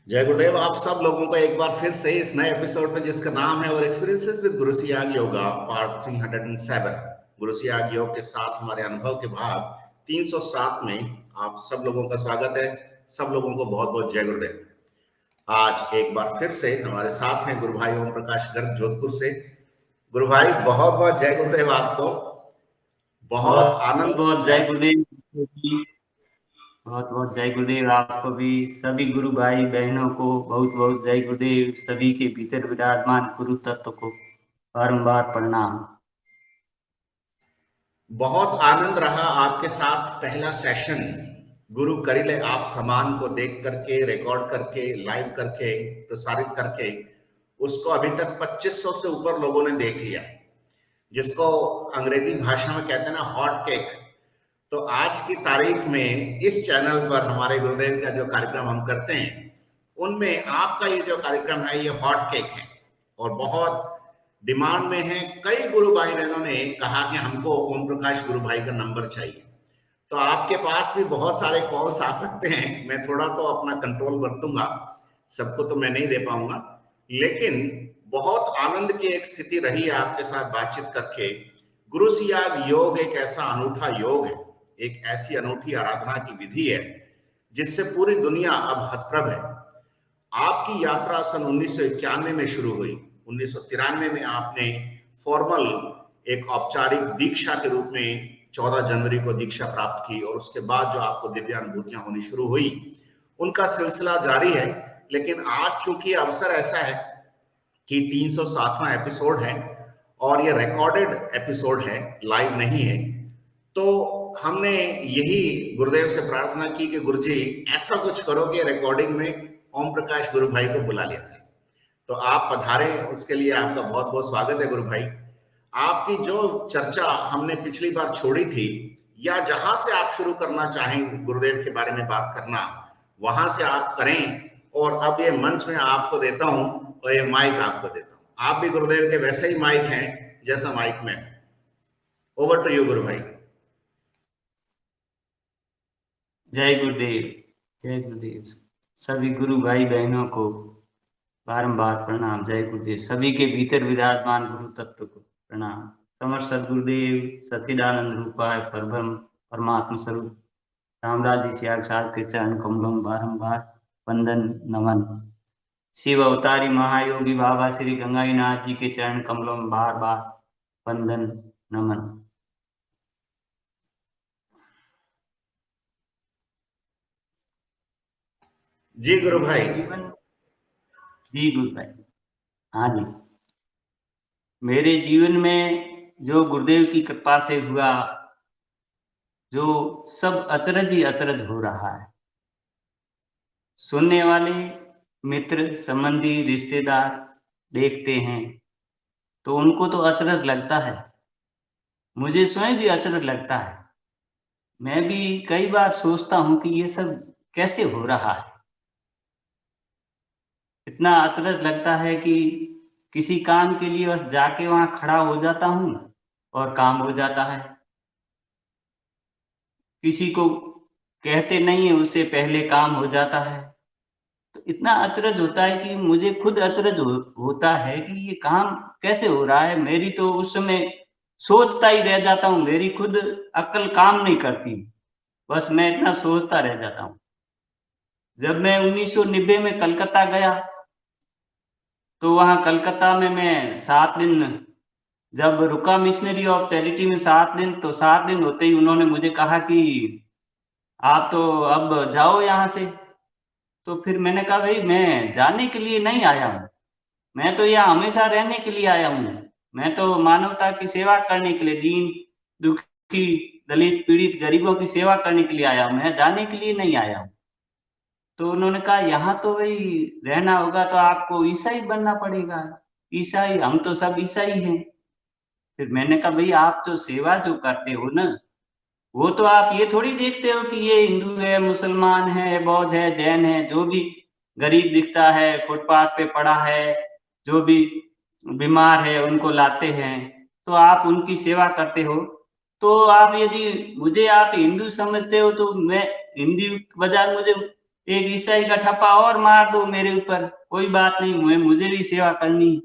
जय गुरुदेव। आप सब लोगों को एक बार फिर से इस नए एपिसोड में, जिसका नाम है और experiences with Guru Siyag yoga part 307। गुरु सियाग योग के साथ हमारे अनुभव के भाग 307 में आप सब लोगों का स्वागत है। सब लोगों को बहुत बहुत जय गुरुदेव। आज एक बार फिर से हमारे साथ हैं गुरु भाई ओम प्रकाश गर्ग जोधपुर से। गुरु भाई बहुत बहुत जय गुरुदेव आपको। बहुत बहुत आनंद बहुत है। जय गुरुदेव जी। बहुत बहुत जय गुरुदेव आपको भी, सभी गुरु भाई बहनों को बहुत बहुत जय गुरुदेव। सभी के भीतर विराजमान गुरु तत्व को बारंबार प्रणाम। बहुत आनंद रहा आपके साथ पहला सेशन। गुरु करिले आप समान को देख करके, रिकॉर्ड करके, लाइव करके, प्रसारित करके उसको अभी तक 2500 से ऊपर लोगों ने देख लिया है, जिसको अंग्रेजी भाषा में कहते हैं ना हॉट केक। तो आज की तारीख में इस चैनल पर हमारे गुरुदेव का जो कार्यक्रम हम करते हैं, उनमें आपका ये जो कार्यक्रम है ये हॉट केक है और बहुत डिमांड में है। कई गुरु भाई बहनों ने कहा कि हमको ओम प्रकाश गुरु भाई का नंबर चाहिए। तो आपके पास भी बहुत सारे कॉल्स आ सकते हैं। मैं थोड़ा तो अपना कंट्रोल बरतूंगा, सबको तो मैं नहीं दे पाऊंगा, लेकिन बहुत आनंद की एक स्थिति रही है आपके साथ बातचीत करके। गुरु सियाग योग एक ऐसा अनूठा योग है, एक ऐसी अनूठी आराधना की विधि है जिससे पूरी दुनिया अब हतप्रभ है। आपकी यात्रा सन 1991 में शुरू हुई। 1993 में आपने फॉर्मल एक औपचारिक दीक्षा के रूप में 14 जनवरी को दीक्षा प्राप्त की और उसके बाद जो आपको दिव्य अनुभूतियां होनी शुरू हुई, उनका सिलसिला जारी है। लेकिन आज चूंकि अवसर ऐसा है कि 307वां एपिसोड है और ये रिकॉर्डेड एपिसोड है, लाइव नहीं है, तो हमने यही गुरुदेव से प्रार्थना की कि गुरुजी ऐसा कुछ करो कि रिकॉर्डिंग में ओम प्रकाश गुरु भाई को बुला लिया जाए। तो आप पधारे, उसके लिए आपका बहुत बहुत स्वागत है गुरु भाई। आपकी जो चर्चा हमने पिछली बार छोड़ी थी, या जहां से आप शुरू करना चाहें गुरुदेव के बारे में बात करना, वहां से आप करें। और अब ये मंच में आपको देता हूं और ये माइक आपको देता हूं। आप भी गुरुदेव के वैसे ही माइक हैं जैसा माइक में। ओवर टू यू गुरु भाई। जय गुरुदेव, जय गुरुदेव। सभी गुरु भाई बहनों को बारंबार प्रणाम। जय गुरुदेव। सभी के भीतर विराजमान गुरु तत्व को प्रणाम। समर्थ सदगुरुदेव सच्चिदानंद रूपाय परब्रह्म परमात्म स्वरूप रामराज जी सियाग साहब के चरण कमलों में बारंबार वंदन नमन। शिव अवतारी महायोगी बाबा श्री गंगाईनाथ जी के चरण कमलों में बार बार वंदन नमन। जी गुरु मेरे भाई। जीवन जी गुरु भाई, हाँ जी, मेरे जीवन में जो गुरुदेव की कृपा से हुआ, जो सब अचरज ही अचरज हो रहा है। सुनने वाले मित्र संबंधी रिश्तेदार देखते हैं तो उनको तो अचरज लगता है, मुझे स्वयं भी अचरज लगता है। मैं भी कई बार सोचता हूं कि ये सब कैसे हो रहा है। इतना अचरज लगता है कि किसी काम के लिए बस जाके वहां खड़ा हो जाता हूं और काम हो जाता है। किसी को कहते नहीं है उससे पहले काम हो जाता है। तो इतना अचरज होता है कि मुझे खुद अचरज होता है कि ये काम कैसे हो रहा है। मेरी तो उस समय सोचता ही रह जाता हूँ, मेरी खुद अक्ल काम नहीं करती, बस मैं इतना सोचता रह जाता हूँ। जब मैं 1990 में कलकत्ता गया तो वहां कलकत्ता में मैं 7 दिन जब रुका मिशनरी ऑफ चैरिटी में 7 दिन, तो 7 दिन होते ही उन्होंने मुझे कहा कि आप तो अब जाओ यहाँ से। तो फिर मैंने कहा भाई मैं जाने के लिए नहीं आया हूँ, मैं तो यहाँ हमेशा रहने के लिए आया हूँ। मैं तो मानवता की सेवा करने के लिए, दीन दुखी दलित पीड़ित गरीबों की सेवा करने के लिए आया हूँ, मैं जाने के लिए नहीं आया हूँ। तो उन्होंने कहा यहाँ तो भाई रहना होगा तो आपको ईसाई बनना पड़ेगा। ईसाई? हम तो सब ईसाई हैं। फिर मैंने कहा भाई आप जो सेवा जो करते हो ना, वो तो आप ये थोड़ी देखते हो कि ये हिंदू है, मुसलमान है, बौद्ध है, जैन है, जो भी गरीब दिखता है, फुटपाथ पे पड़ा है, जो भी बीमार है उनको लाते हैं, तो आप उनकी सेवा करते हो। तो आप यदि मुझे आप हिंदू समझते हो तो मैं हिंदी बजाय मुझे एक ईसाई का ठप्पा और मार दो मेरे ऊपर, कोई बात नहीं, मुझे भी सेवा करनी।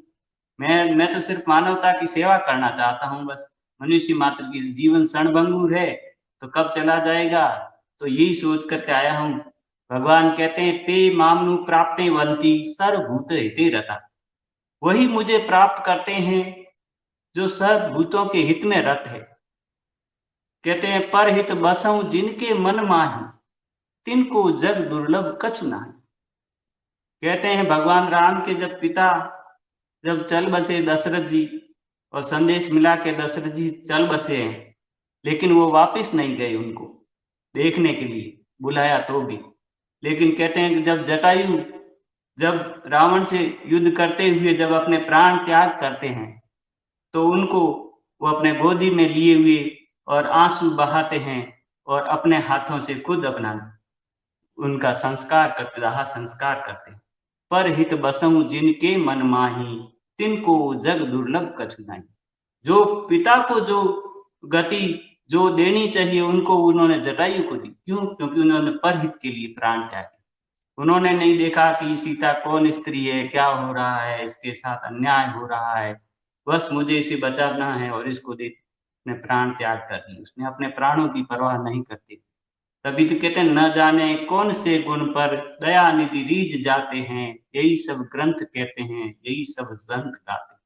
मैं तो सिर्फ मानवता की सेवा करना चाहता हूँ बस। मनुष्य मात्र की जीवन क्षणभंगुर है, तो कब चला जाएगा, तो यही सोच करके आया हूँ। भगवान कहते हैं ते मामनु प्राप्ते वंती सर्वभूत हिते रता। वही मुझे प्राप्त करते हैं जो सर्वभूतों के हित में रत है। कहते हैं परहित बसऊं जिनके मन माही, तिनको जग दुर्लभ कछु नाही। कहते हैं भगवान राम के जब पिता जब चल बसे दशरथ जी, और संदेश मिला के दशरथ जी चल बसे हैं, लेकिन वो वापस नहीं गए उनको देखने के लिए, बुलाया तो भी। लेकिन कहते हैं कि जब जटायु जब रावण से युद्ध करते हुए जब अपने प्राण त्याग करते हैं, तो उनको वो अपने गोदी में लिए हुए और आंसू बहाते हैं, और अपने हाथों से खुद अपना उनका संस्कार करते, दाह संस्कार करते हैं। पर हित बसऊं जिनके मन माही, तिनको जग दुर्लभ कछु नाही। जो पिता को जो गति जो देनी चाहिए उनको उन्होंने जटायु को दी। क्यों? क्योंकि उन्होंने परहित के लिए प्राण त्यागे। उन्होंने नहीं देखा कि सीता कौन स्त्री है, क्या हो रहा है, इसके साथ अन्याय हो रहा है, बस मुझे इसे बचाना है और इसको देख अपने प्राण त्याग कर दिए। उसने अपने प्राणों की परवाह नहीं करते। तभी तो कहते हैं न जाने कौन से गुण पर दया निधि रीझ जाते हैं, यही सब ग्रंथ कहते हैं, यही सब संत गाते।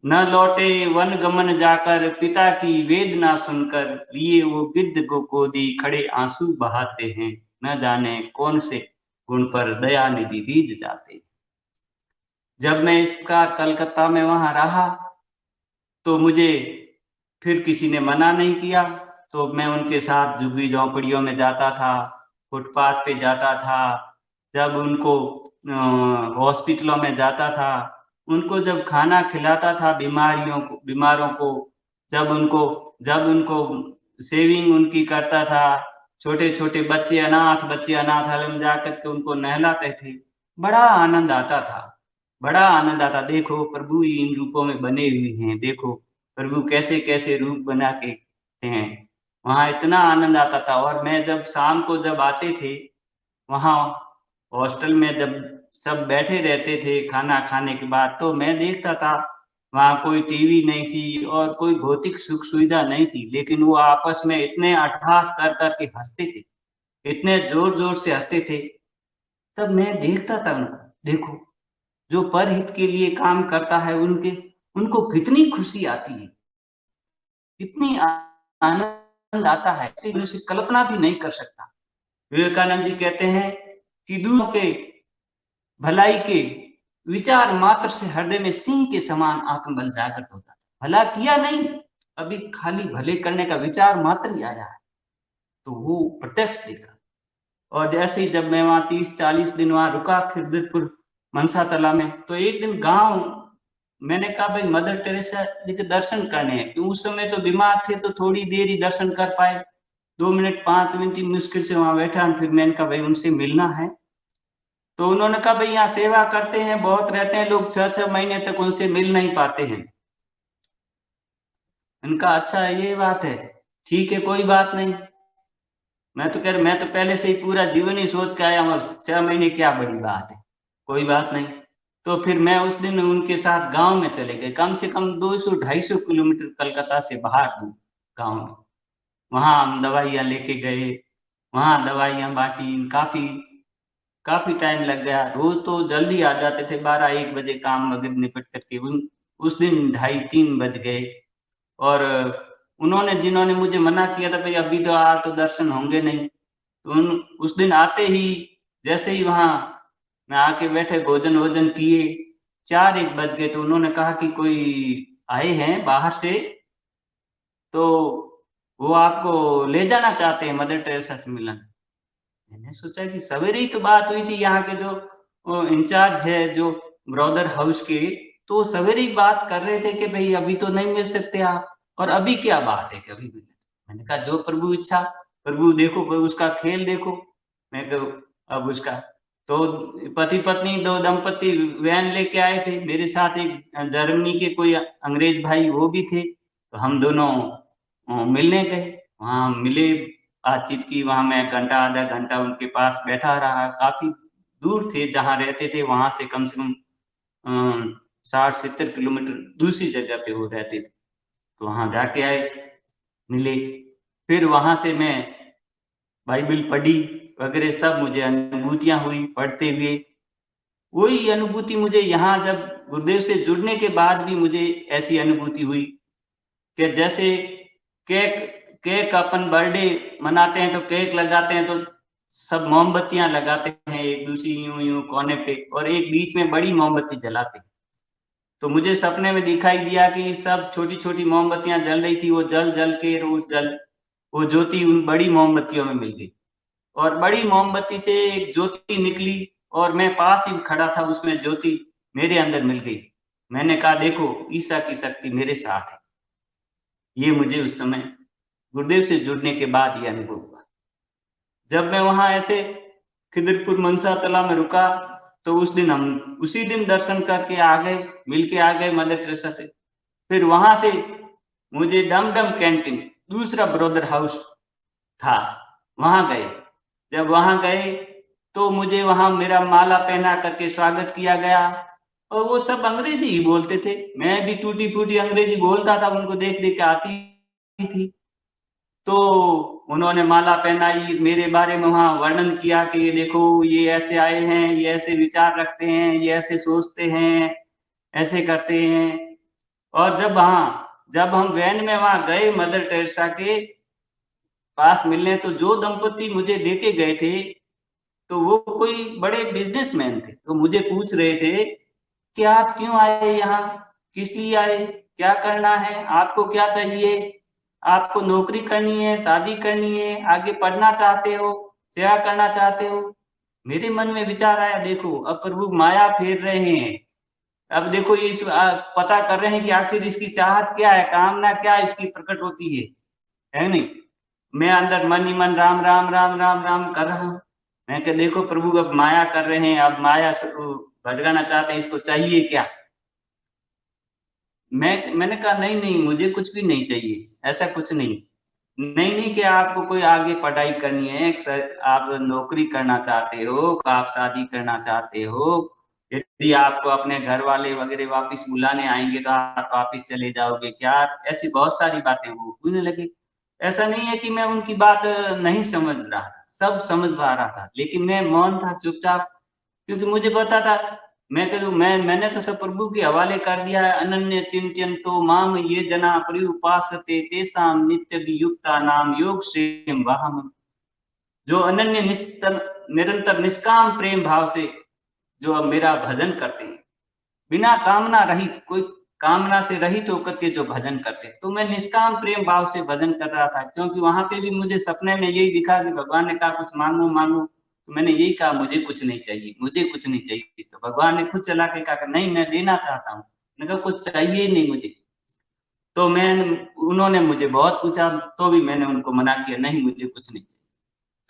न लौटे वन गमन जाकर पिता की वेदना सुनकर, लिए वो गिद्ध को गोदी खड़े आंसू बहाते हैं। न जाने कौन से गुण पर दया निधि रीझ जाते। जब मैं इस प्रकार कलकत्ता में वहां रहा, तो मुझे फिर किसी ने मना नहीं किया, तो मैं उनके साथ झुग्गी झोंपड़ियों में जाता था, फुटपाथ पे जाता था। जब उनको हॉस्पिटलों में जाता था, उनको जब खाना खिलाता था, बीमारों को जब उनको सेविंग उनकी करता था, छोटे छोटे बच्चे अनाथालय में जाकर के उनको नहलाते थे, बड़ा आनंद आता था, बड़ा आनंद आता। देखो प्रभु इन रूपों में बने हुए हैं, देखो प्रभु कैसे कैसे रूप बना के हैं। वहां इतना आनंद आता था। और मैं जब शाम को जब आते थे वहां हॉस्टल में, जब सब बैठे रहते थे खाना खाने के बाद, तो मैं देखता था वहां कोई टीवी नहीं थी और कोई भौतिक सुख सुविधा नहीं थी, लेकिन वो आपस में इतने अट्टहास कर करके हंसते थे, इतने जोर जोर से हंसते थे। तब मैं देखता था उनको, देखो जो परहित के लिए काम करता है उनको कितनी खुशी आती है, कितनी आनंद आता है, इसे कल्पना भी नहीं कर सकता। विवेकानंद जी कहते हैं कि दूसरों के भलाई के विचार मात्र से हृदय में सिंह के समान आत्मबल जागृत होता था। भला किया नहीं, अभी खाली भले करने का विचार मात्र ही आया है, तो वो प्रत्यक्ष देखा। और जैसे ही जब मैं वहां 30-40 दिन वहां रुका खिरदिरपुर मनसा तला में, तो एक दिन गांव मैंने कहा भाई मदर टेरेसा जी के दर्शन करने हैं, क्यों उस समय तो बीमार थे तो थोड़ी देर ही दर्शन कर पाए, 2 मिनट 5 मिनट ही मुश्किल से वहां बैठा। फिर मैंने कहा भाई उनसे मिलना है। तो उन्होंने कहा भाई यहाँ सेवा करते हैं, बहुत रहते हैं लोग, 6-6 महीने तक उनसे मिल नहीं पाते हैं। उनका अच्छा ये बात है, ठीक है कोई बात नहीं। मैं तो पहले से ही पूरा जीवन ही सोच के आया हूँ, 6 महीने क्या बड़ी बात है, कोई बात नहीं। तो फिर मैं उस दिन उनके साथ गांव में चले गए, कम से कम 200-250 किलोमीटर कलकत्ता से बाहर दूर गांव में। वहां हम दवाइयां लेके गए, वहां दवाइयां बांटी, काफी काफी टाइम लग गया। रोज तो जल्दी आ जाते थे, 12-1 बजे काम वगैरह निपट करके। उस दिन 2:30-3 बज गए। और जिन्होंने मुझे मना किया था भाई अभी तो आज तो दर्शन होंगे नहीं, तो उस दिन आते ही जैसे ही वहां मैं आके बैठे, भोजन वोजन किए, 4-1 बज गए। तो उन्होंने कहा कि कोई आए हैं बाहर से, तो वो आपको ले जाना चाहते हैं मदर टेरेसा से मिलन। मैंने सोचा कि सवेरे ही तो बात हुई थी यहाँ के जो इंचार्ज है जो ब्रदर हाउस के, तो सवेरे ही बात कर रहे थे कि भाई अभी तो नहीं मिल सकते आप, और अभी क्या बात है कि अभी मिले। मैंने कहा जो प्रभु इच्छा, प्रभु देखो उसका खेल देखो। मैं तो अब उसका तो पति पत्नी दो दंपति वैन लेके आए थे, मेरे साथ एक जर्मनी के कोई अंग्रेज भाई वो भी थे, तो हम दोनों मिलने गए, वहां मिले। बातचीत की। वहां मैं घंटा आधा घंटा उनके पास बैठा रहा। काफी दूर थे जहाँ रहते थे, वहां से कम 60-70 किलोमीटर दूसरी जगह पे वो रहते थे। तो वहां जाके आए, मिले। फिर वहां से मैं बाइबल पढ़ी वगैरह, सब मुझे अनुभूतियां हुई पढ़ते हुए। वही अनुभूति मुझे यहाँ जब गुरुदेव से जुड़ने के बाद भी मुझे ऐसी अनुभूति हुई कि जैसे केक केक अपन बर्थडे मनाते हैं तो केक लगाते हैं तो सब मोमबत्तियां लगाते हैं एक दूसरी यूं यूं कोने पे, और एक बीच में बड़ी मोमबत्ती जलाते हैं। तो मुझे सपने में दिखाई दिया कि सब छोटी छोटी मोमबत्तियां जल रही थी, वो जल जल के वो ज्योति उन बड़ी मोमबत्तियों में मिल गई, और बड़ी मोमबत्ती से एक ज्योति निकली और मैं पास ही खड़ा था, उसमें ज्योति मेरे अंदर मिल गई। मैंने कहा देखो ईसा की शक्ति मेरे साथ है। ये मुझे उस समय गुरुदेव से जुड़ने के बाद ये अनुभव हुआ। जब मैं वहां ऐसे खिदरपुर मनसा तला में रुका तो उसी दिन दर्शन करके आ गए, मिल के आ गए मदर टेरेसा से। फिर वहां से मुझे डमडम कैंटीन, दूसरा ब्रदर हाउस था, वहां गए। जब वहां गए तो मुझे वहां मेरा माला पहना करके स्वागत किया गया, और वो सब अंग्रेजी ही बोलते थे। मैं भी टूटी फूटी अंग्रेजी बोलता था, उनको देख देख के आती थी। तो उन्होंने माला पहनाई, मेरे बारे में वहां वर्णन किया कि ये देखो ये ऐसे आए हैं, ये ऐसे विचार रखते हैं, ये ऐसे सोचते हैं, ऐसे करते हैं। और जब हम वैन में वहां गए मदर टेरेसा के पास मिलने, तो जो दंपति मुझे लेके गए थे तो वो कोई बड़े बिजनेसमैन थे। तो मुझे पूछ रहे थे कि आप क्यों आए यहाँ, किस लिए आए, क्या करना है, आपको क्या चाहिए, आपको नौकरी करनी है, शादी करनी है, आगे पढ़ना चाहते हो, सेवा करना चाहते हो। मेरे मन में विचार आया, देखो अब प्रभु माया फेर रहे हैं। अब देखो ये पता कर रहे हैं कि आखिर इसकी चाहत क्या है, कामना क्या इसकी प्रकट होती है नहीं। मैं अंदर मन ही मन राम राम राम राम राम कर रहा हूँ। मैं कहा देखो प्रभु अब माया कर रहे हैं, अब माया भटकाना चाहते हैं, इसको चाहिए क्या। मैंने कहा नहीं नहीं मुझे कुछ भी नहीं चाहिए, ऐसा कुछ नहीं। नहीं नहीं कि आपको कोई आगे पढ़ाई करनी है, आप नौकरी करना चाहते हो, आप शादी करना चाहते हो, यदि आपको अपने घर वाले वगैरह वापस बुलाने आएंगे तो आप वापस चले जाओगे क्या, ऐसी बहुत सारी बातें वो पूछने लगे। ऐसा नहीं है कि मैं उनकी बात नहीं समझ रहा था, सब समझ पा रहा था, लेकिन मैं मौन था, चुपचाप, क्योंकि मुझे पता था मैंने तो सब प्रभु के हवाले कर दिया है। अनन्य चिंतन तो माम ये जना पर्युपासते तेसाम नित्य वियुक्ता नाम योग क्षेम वाहम। जो अनन्य निरंतर निष्काम प्रेम भाव से जो अब मेरा भजन करते हैं, बिना कामना रहित, कोई कामना से रहित होकर के जो भजन करते, तो मैं निष्काम प्रेम भाव से भजन कर रहा था। क्योंकि वहां पे भी मुझे सपने में यही दिखा कि भगवान ने कहा कुछ मांगो मांगो, तो मैंने यही कहा मुझे कुछ नहीं चाहिए, मुझे कुछ नहीं चाहिए। तो भगवान ने खुद चला के कहा नहीं मैं देना चाहता हूँ। मैंने कहा कुछ चाहिए नहीं मुझे। तो उन्होंने मुझे बहुत पूछा, तो भी मैंने उनको मना किया, नहीं मुझे कुछ नहीं चाहिए।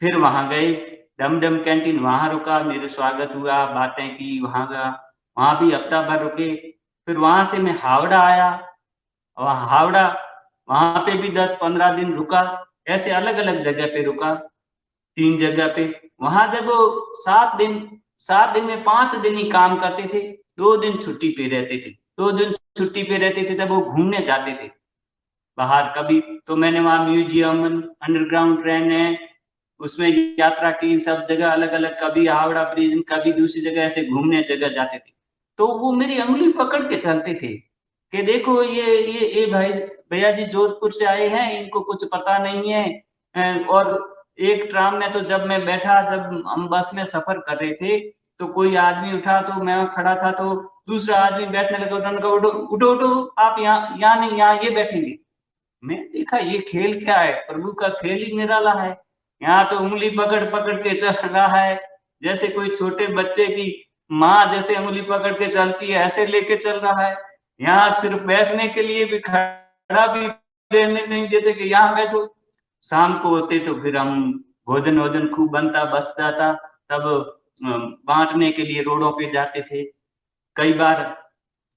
फिर वहां गए डमडम कैंटीन, वहां रुका, मेरे स्वागत हुआ, बातें की, वहां गया, वहां भी हफ्ता भर रुके। फिर वहां से मैं हावड़ा आया, और हावड़ा वहां पे भी 10-15 दिन रुका। ऐसे अलग अलग जगह पे रुका, 3 जगह पे। वहां जब 7 दिन में 5 दिन ही काम करते थे, 2 दिन छुट्टी पे रहते थे। 2 दिन छुट्टी पे रहते थे तब वो घूमने जाते थे बाहर। कभी तो मैंने वहां म्यूजियम, अंडरग्राउंड ट्रेन है उसमें यात्रा की, सब जगह अलग अलग, कभी हावड़ा ब्रिज, कभी दूसरी जगह, ऐसे घूमने जगह जाते थे। तो वो मेरी अंगुली पकड़ के चलते थे कि देखो ये भाई भैया जी जोधपुर से आए हैं, इनको कुछ पता नहीं है। और एक ट्राम में तो जब मैं बैठा, जब हम बस में सफर कर रहे थे, तो कोई आदमी उठा, तो मैं खड़ा था, तो दूसरा आदमी बैठने लगा, उन्होंने कहा उठो उठो उठो, आप यहाँ नहीं, यहाँ ये बैठेंगे। मैं देखा ये खेल क्या है, प्रभु का खेल ही निराला है। यहाँ तो उंगली पकड़ पकड़ के चल रहा है, जैसे कोई छोटे बच्चे की माँ जैसे उंगली पकड़ के चलती है, ऐसे लेके चल रहा है। यहाँ सिर्फ बैठने के लिए भी खड़ा भी रहने नहीं देते कि यहाँ बैठो। शाम को होते तो फिर हम भोजन वोजन खूब बनता, बच जाता, तब बांटने के लिए रोडों पे जाते थे। कई बार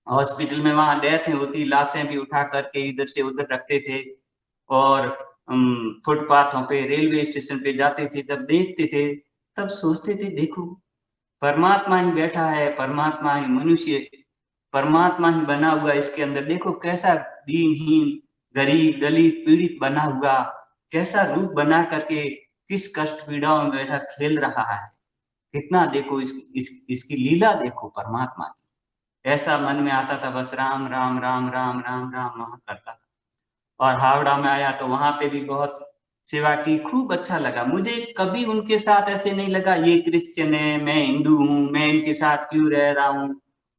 हॉस्पिटल में वहां डेथ होती, लाशें भी उठा करके इधर से उधर रखते थे। और फुटपाथों पे, रेलवे स्टेशन पे जाते थे, जब देखते थे तब सोचते थे देखो परमात्मा ही बैठा है, परमात्मा ही मनुष्य, परमात्मा ही बना हुआ इसके अंदर, देखो कैसा दीनहीन, गरीब, दलित, पीड़ित बना हुआ, कैसा रूप बना करके किस कष्ट पीड़ाओं में बैठा खेल रहा है। कितना देखो इसकी लीला देखो परमात्मा की। ऐसा मन में आता था, बस राम राम राम राम राम राम वहां करता था। और हावड़ा में आया तो वहां पे भी बहुत सेवा की, खूब अच्छा लगा मुझे। कभी उनके साथ ऐसे नहीं लगा ये क्रिश्चियन है, मैं हिंदू हूँ, मैं इनके साथ क्यों रह रहा हूँ।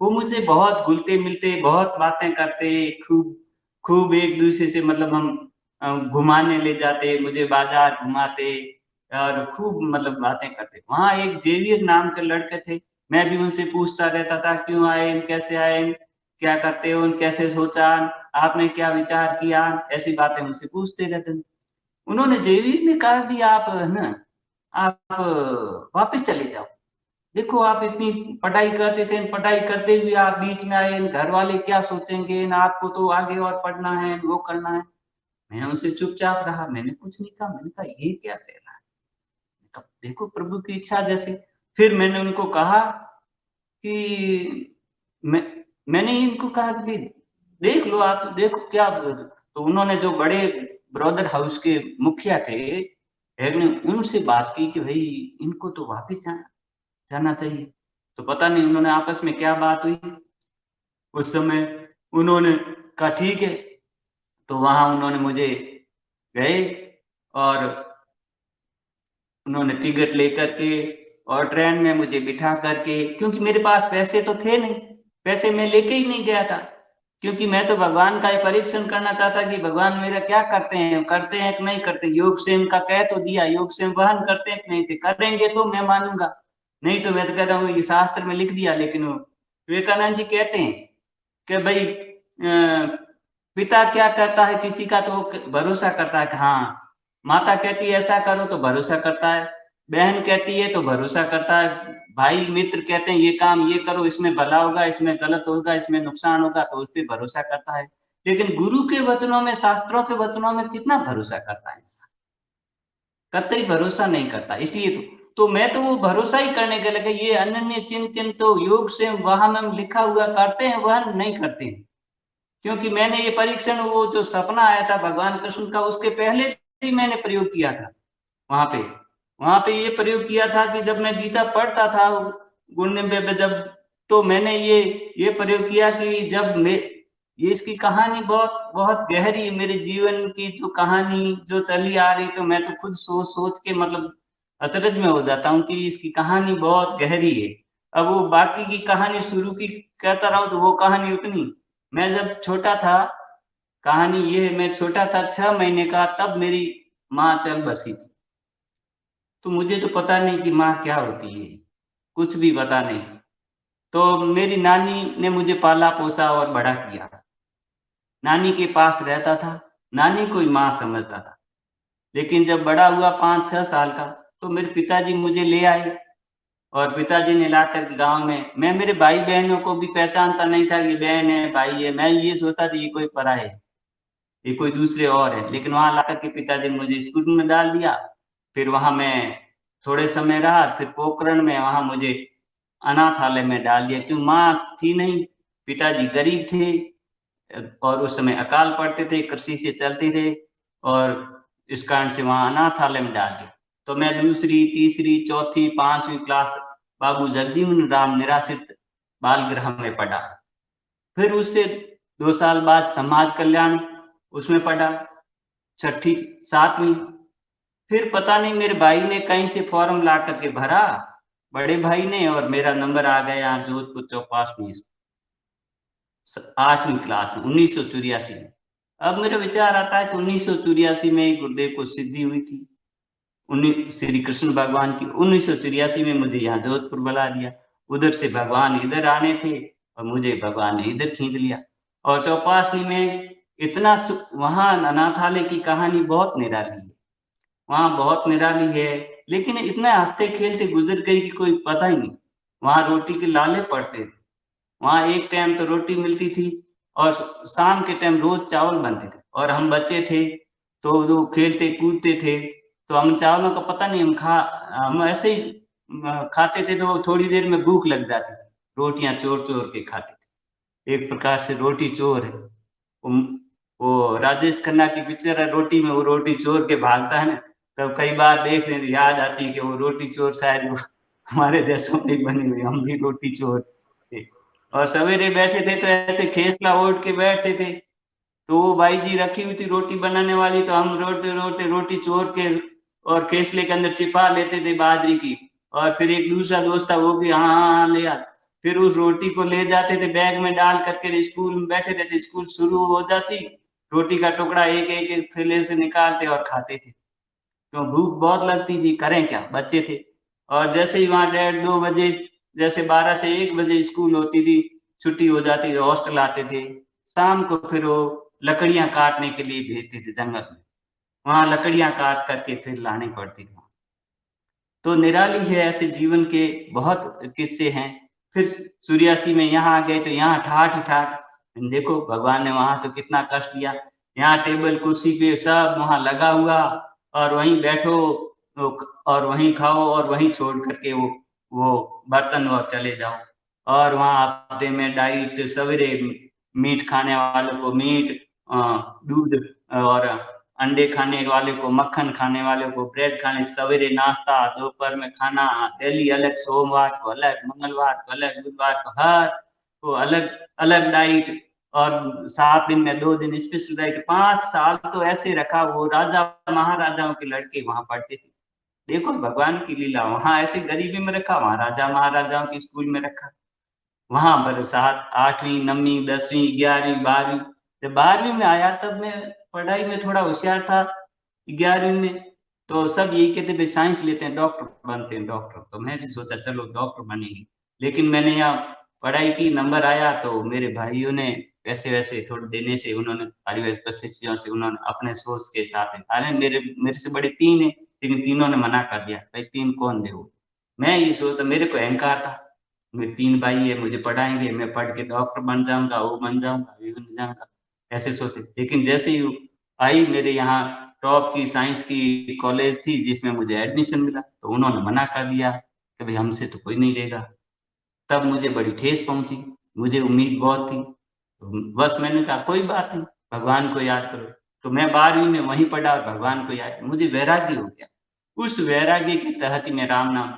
वो मुझसे बहुत घुलते मिलते, बहुत बातें करते, खूब खूब एक दूसरे से, मतलब हम घुमाने ले जाते, मुझे बाजार घुमाते और खूब मतलब बातें करते। वहां एक जेवियर नाम के लड़के थे, मैं भी उनसे पूछता रहता था क्यों आए, कैसे आए, क्या करते हो, कैसे सोचा, आपने क्या विचार किया, ऐसी बातें मुझसे पूछते रहते थे। उन्होंने जेवीर ने कहा भी आप है ना, आप वापस चले जाओ, देखो आप इतनी पढ़ाई करते थे, पढ़ाई करते हुए आप बीच में आए, घर वाले क्या सोचेंगे ना, आपको तो आगे और पढ़ना है, वो करना है। मैं उनसे चुपचाप रहा, मैंने कुछ नहीं कहा। मैंने कहा ये क्या कह रहा है, देखो प्रभु की इच्छा जैसे। फिर मैंने उनको कहा कि मैं मैंने इनको कहा कि देख लो, आप देखो क्या। तो उन्होंने जो बड़े ब्रदर हाउस के मुखिया थे, एक ने उनसे बात की कि भाई इनको तो वापिस जाना चाहिए। तो पता नहीं उन्होंने आपस में क्या बात हुई, उस समय उन्होंने कहा ठीक है। तो वहां उन्होंने मुझे गए और उन्होंने टिकट लेकर के और ट्रेन में मुझे बिठा करके, क्योंकि मेरे पास पैसे तो थे नहीं, पैसे मैं लेके ही नहीं गया था, क्योंकि मैं तो भगवान का परीक्षण करना चाहता कि भगवान मेरा क्या करते हैं कि नहीं करते। योग सेम का कह तो दिया, योग सेम वहन करते हैं कि नहीं, करेंगे तो मैं मानूंगा, नहीं तो मैं तो कहता हूँ ये शास्त्र में लिख दिया। लेकिन विवेकानंद जी कहते हैं कि भाई पिता क्या करता है किसी का तो भरोसा करता है कि हाँ, माता कहती है ऐसा करो तो भरोसा करता है, बहन कहती है तो भरोसा करता है, भाई मित्र कहते हैं ये काम ये करो, इसमें भला होगा, इसमें गलत होगा, इसमें नुकसान होगा, तो उस पर भरोसा करता है। लेकिन गुरु के वचनों में, शास्त्रों के वचनों में कितना भरोसा करता है इंसान, कतई भरोसा नहीं करता। इसलिए तो मैं तो वो भरोसा ही करने के लगे, ये अनन्य चिंतन तो योग से वहां में लिखा हुआ करते हैं, वह नहीं करते हैं। क्योंकि मैंने ये परीक्षण, वो जो सपना आया था भगवान कृष्ण का, उसके पहले ही मैंने प्रयोग किया था वहां पे ये प्रयोग किया था कि जब मैं गीता पढ़ता था गुणने में, जब तो मैंने ये प्रयोग किया कि जब मैं ये इसकी कहानी बहुत बहुत गहरी है, मेरे जीवन की जो कहानी जो चली आ रही, तो मैं तो खुद सोच सोच के मतलब अचरज में हो जाता हूँ कि इसकी कहानी बहुत गहरी है। अब वो बाकी की कहानी शुरू की कहता रहा हूँ तो वो कहानी उतनी, मैं जब छोटा था, कहानी ये है, मैं छोटा था 6 महीने का, तब मेरी माँ चल बसी थी। तो मुझे तो पता नहीं कि माँ क्या होती है, कुछ भी पता नहीं। तो मेरी नानी ने मुझे पाला पोसा और बड़ा किया, नानी के पास रहता था, नानी को ही माँ समझता था। लेकिन जब बड़ा हुआ 5-6 साल का, तो मेरे पिताजी मुझे ले आए और पिताजी ने लाकर के गाँव में, मैं मेरे भाई बहनों को भी पहचानता नहीं था, ये बहन है भाई है, मैं ये सोचता था ये कोई पराया है, ये कोई दूसरे और है। लेकिन वहां लाकर के पिताजी ने मुझे स्कूल में डाल दिया। फिर वहां मैं थोड़े समय रहा, फिर पोखरण में वहां मुझे अनाथालय में डाल दिया, क्यों माँ थी नहीं, पिताजी गरीब थे और उस समय अकाल पड़ते थे, कृषि से चलते थे, और इस कारण से वहां अनाथालय में डाल दिया। तो मैं दूसरी, तीसरी, चौथी, 5वीं क्लास बाबू जगजीवन राम निराश्रित बाल गृह में पढ़ा। फिर उससे 2 साल बाद समाज कल्याण उसमें पढ़ा, छठी 7वीं। फिर पता नहीं मेरे भाई ने कहीं से फॉर्म ला करके भरा, बड़े भाई ने, और मेरा नंबर आ गया यहाँ जोधपुर चौपास में 8वीं क्लास में 1984 में। अब मेरा विचार आता है कि 1984 में गुरुदेव को सिद्धि हुई थी, श्री कृष्ण भगवान की। 1984 में मुझे यहाँ जोधपुर बुला दिया, उधर से भगवान इधर आने थे और मुझे भगवान ने इधर खींच लिया। और चौपासनी में इतना वहां अनाथालय की कहानी बहुत निराली है, वहां बहुत निराली है, लेकिन इतना हंसते खेलते गुजर गई कि कोई पता ही नहीं। वहां रोटी के लाले पड़ते थे, वहां एक टाइम तो रोटी मिलती थी और शाम के टाइम रोज चावल बनते थे, और हम बच्चे थे तो वो खेलते कूदते थे, तो हम चावलों का पता नहीं हम ऐसे ही खाते थे, तो थोड़ी देर में भूख लग जाती थी, रोटियां चोर चोर के खाते थे, एक प्रकार से रोटी चोर है। वो राजेश खन्ना की पिक्चर है रोटी में, वो रोटी चोर के भागता है ना, तब कई बार देखने याद आती है कि वो रोटी चोर शायद वो हमारे देशों में ही बनी हुई, हम भी रोटी चोर थे। और सवेरे बैठे थे तो ऐसे खेसला ओढ़ के बैठते थे, तो वो बाई जी रखी हुई थी रोटी बनाने वाली, तो हम रोते रोते रोटी चोर के और खेसले के अंदर छिपा लेते थे बाजरी की, और फिर एक दूसरा दोस्त था वो भी हाँ हाँ हाँ ले आता, फिर उस रोटी को ले जाते थे बैग में डाल करके, स्कूल में बैठे रहते, स्कूल शुरू हो जाती, रोटी का टुकड़ा एक एक एक थैले से निकालते और खाते थे, क्यों भूख बहुत लगती थी, करें क्या, बच्चे थे। और जैसे ही वहां 1:30-2 बजे, जैसे 12 से 1 बजे स्कूल होती थी, छुट्टी हो जाती थी, हॉस्टल आते थे, शाम को फिर वो लकड़ियां काटने के लिए भेजते थे जंगल में, वहां लकड़ियां काट करके फिर लानी पड़ती थी। तो निराली है, ऐसे जीवन के बहुत किस्से हैं। फिर सूर्यासी में यहाँ आ गए तो यहाँ ठाठ ही ठाठ, देखो भगवान ने वहां तो कितना कष्ट दिया, यहाँ टेबल कुर्सी पे सब वहां लगा हुआ, और वहीं बैठो और वहीं खाओ और वहीं छोड़ करके वो बर्तन और चले जाओ। और वहां हफ्ते में डाइट, सवेरे मीट खाने वालों को मीट, दूध, और अंडे खाने वाले को मक्खन, खाने वाले को ब्रेड, खाने सवेरे नाश्ता, दोपहर में खाना, डेली अलग, सोमवार को अलग, मंगलवार को अलग, बुधवार को हर को अलग अलग डाइट, और 7 दिन में 2 दिन स्पेशल डाइट। 5 साल तो ऐसे रखा, वो राजा महाराजाओं के लड़के वहां पढ़ते थे, देखो भगवान की लीला, वहां ऐसे गरीबी में रखा, वहां राजा महाराजाओं के स्कूल में रखा, वहां पर 7, 8वीं, 9वीं, 10वीं, 11वीं, 12वीं, जब 12वीं में आया तब मैं पढ़ाई में थोड़ा होशियार था, 11वीं में, तो सब यही कहते भाई साइंस लेते हैं, डॉक्टर बनते हैं डॉक्टर, तो मैं भी सोचा चलो डॉक्टर बनेंगे, लेकिन मैंने यहाँ पढ़ाई की, नंबर आया, तो मेरे भाइयों ने पैसे वैसे थोड़े देने से, उन्होंने पारिवारिक परिस्थितियों से, उन्होंने अपने सोच के साथ, हालांकि मेरे मेरे से बड़े 3 है, लेकिन तीनों ने मना कर दिया, भाई 3 कौन दे, मैं ये सोचता, मेरे को अहंकार था, मेरे 3 भाई है, मुझे पढ़ाएंगे, मैं पढ़ के डॉक्टर बन जाऊंगा, वो बन जाऊंगा, ये बन जाऊंगा, ऐसे सोचे। लेकिन जैसे ही आई मेरे यहाँ टॉप की साइंस की कॉलेज थी जिसमें मुझे एडमिशन मिला, तो उन्होंने मना कर दिया कि भाई हमसे तो कोई नहीं देगा, तब मुझे बड़ी ठेस पहुंची, मुझे उम्मीद बहुत थी, तो बस मैंने कहा कोई बात नहीं, भगवान को याद करो, तो मैं 12वीं में वहीं पढ़ा और भगवान को याद, मुझे वैराग्य हो गया, उस वैराग्य के तहत ही मैं राम नाम,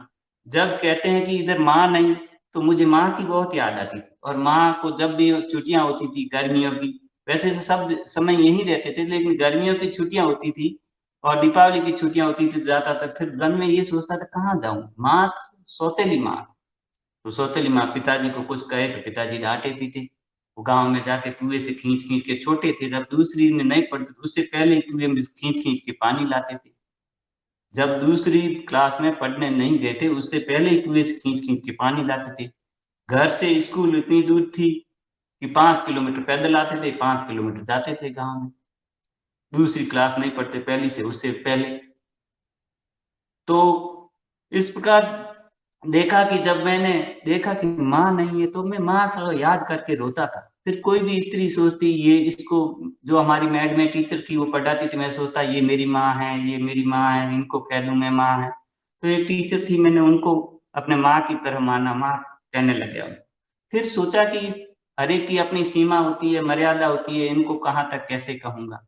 जब कहते हैं कि इधर माँ नहीं, तो मुझे माँ की बहुत याद आती थी, और माँ को जब भी छुट्टियां होती थी गर्मियों की, वैसे तो सब समय यहीं रहते थे, लेकिन गर्मियों की छुट्टियां होती थी और दीपावली की छुट्टियां होती थी, जाता था, फिर मन में ये सोचता था कहाँ जाऊं, माँ सौतेली माँ, तो सौतेली माँ पिताजी को कुछ कहे तो पिताजी डांटे पीटे, वो गांव में जाके कुएं से खींच खींच के, छोटे थे जब, दूसरी में नहीं पढ़ते तो उससे पहले ही कुएं में खींच खींच के पानी लाते थे, जब दूसरी क्लास में पढ़ने नहीं गए थे उससे पहले ही कुएं से खींच खींच के पानी लाते थे। घर से स्कूल इतनी दूर थी कि 5 किलोमीटर पैदल आते थे, 5 किलोमीटर जाते थे गांव में, दूसरी क्लास नहीं पढ़ते पहली से, उससे पहले। तो इस प्रकार देखा कि जब मैंने देखा कि माँ नहीं है, तो मैं माँ को याद करके रोता था, फिर कोई भी स्त्री सोचती ये इसको, जो हमारी मैड में टीचर थी वो पढ़ाती थी, मैं सोचता ये मेरी माँ है, ये मेरी माँ है, इनको कह दूं मैं माँ है, तो एक टीचर थी, मैंने उनको अपने माँ की तरह माना, माँ कहने लग गया। फिर सोचा कि इस हर एक की अपनी सीमा होती है, मर्यादा होती है, इनको कहाँ तक कैसे कहूंगा,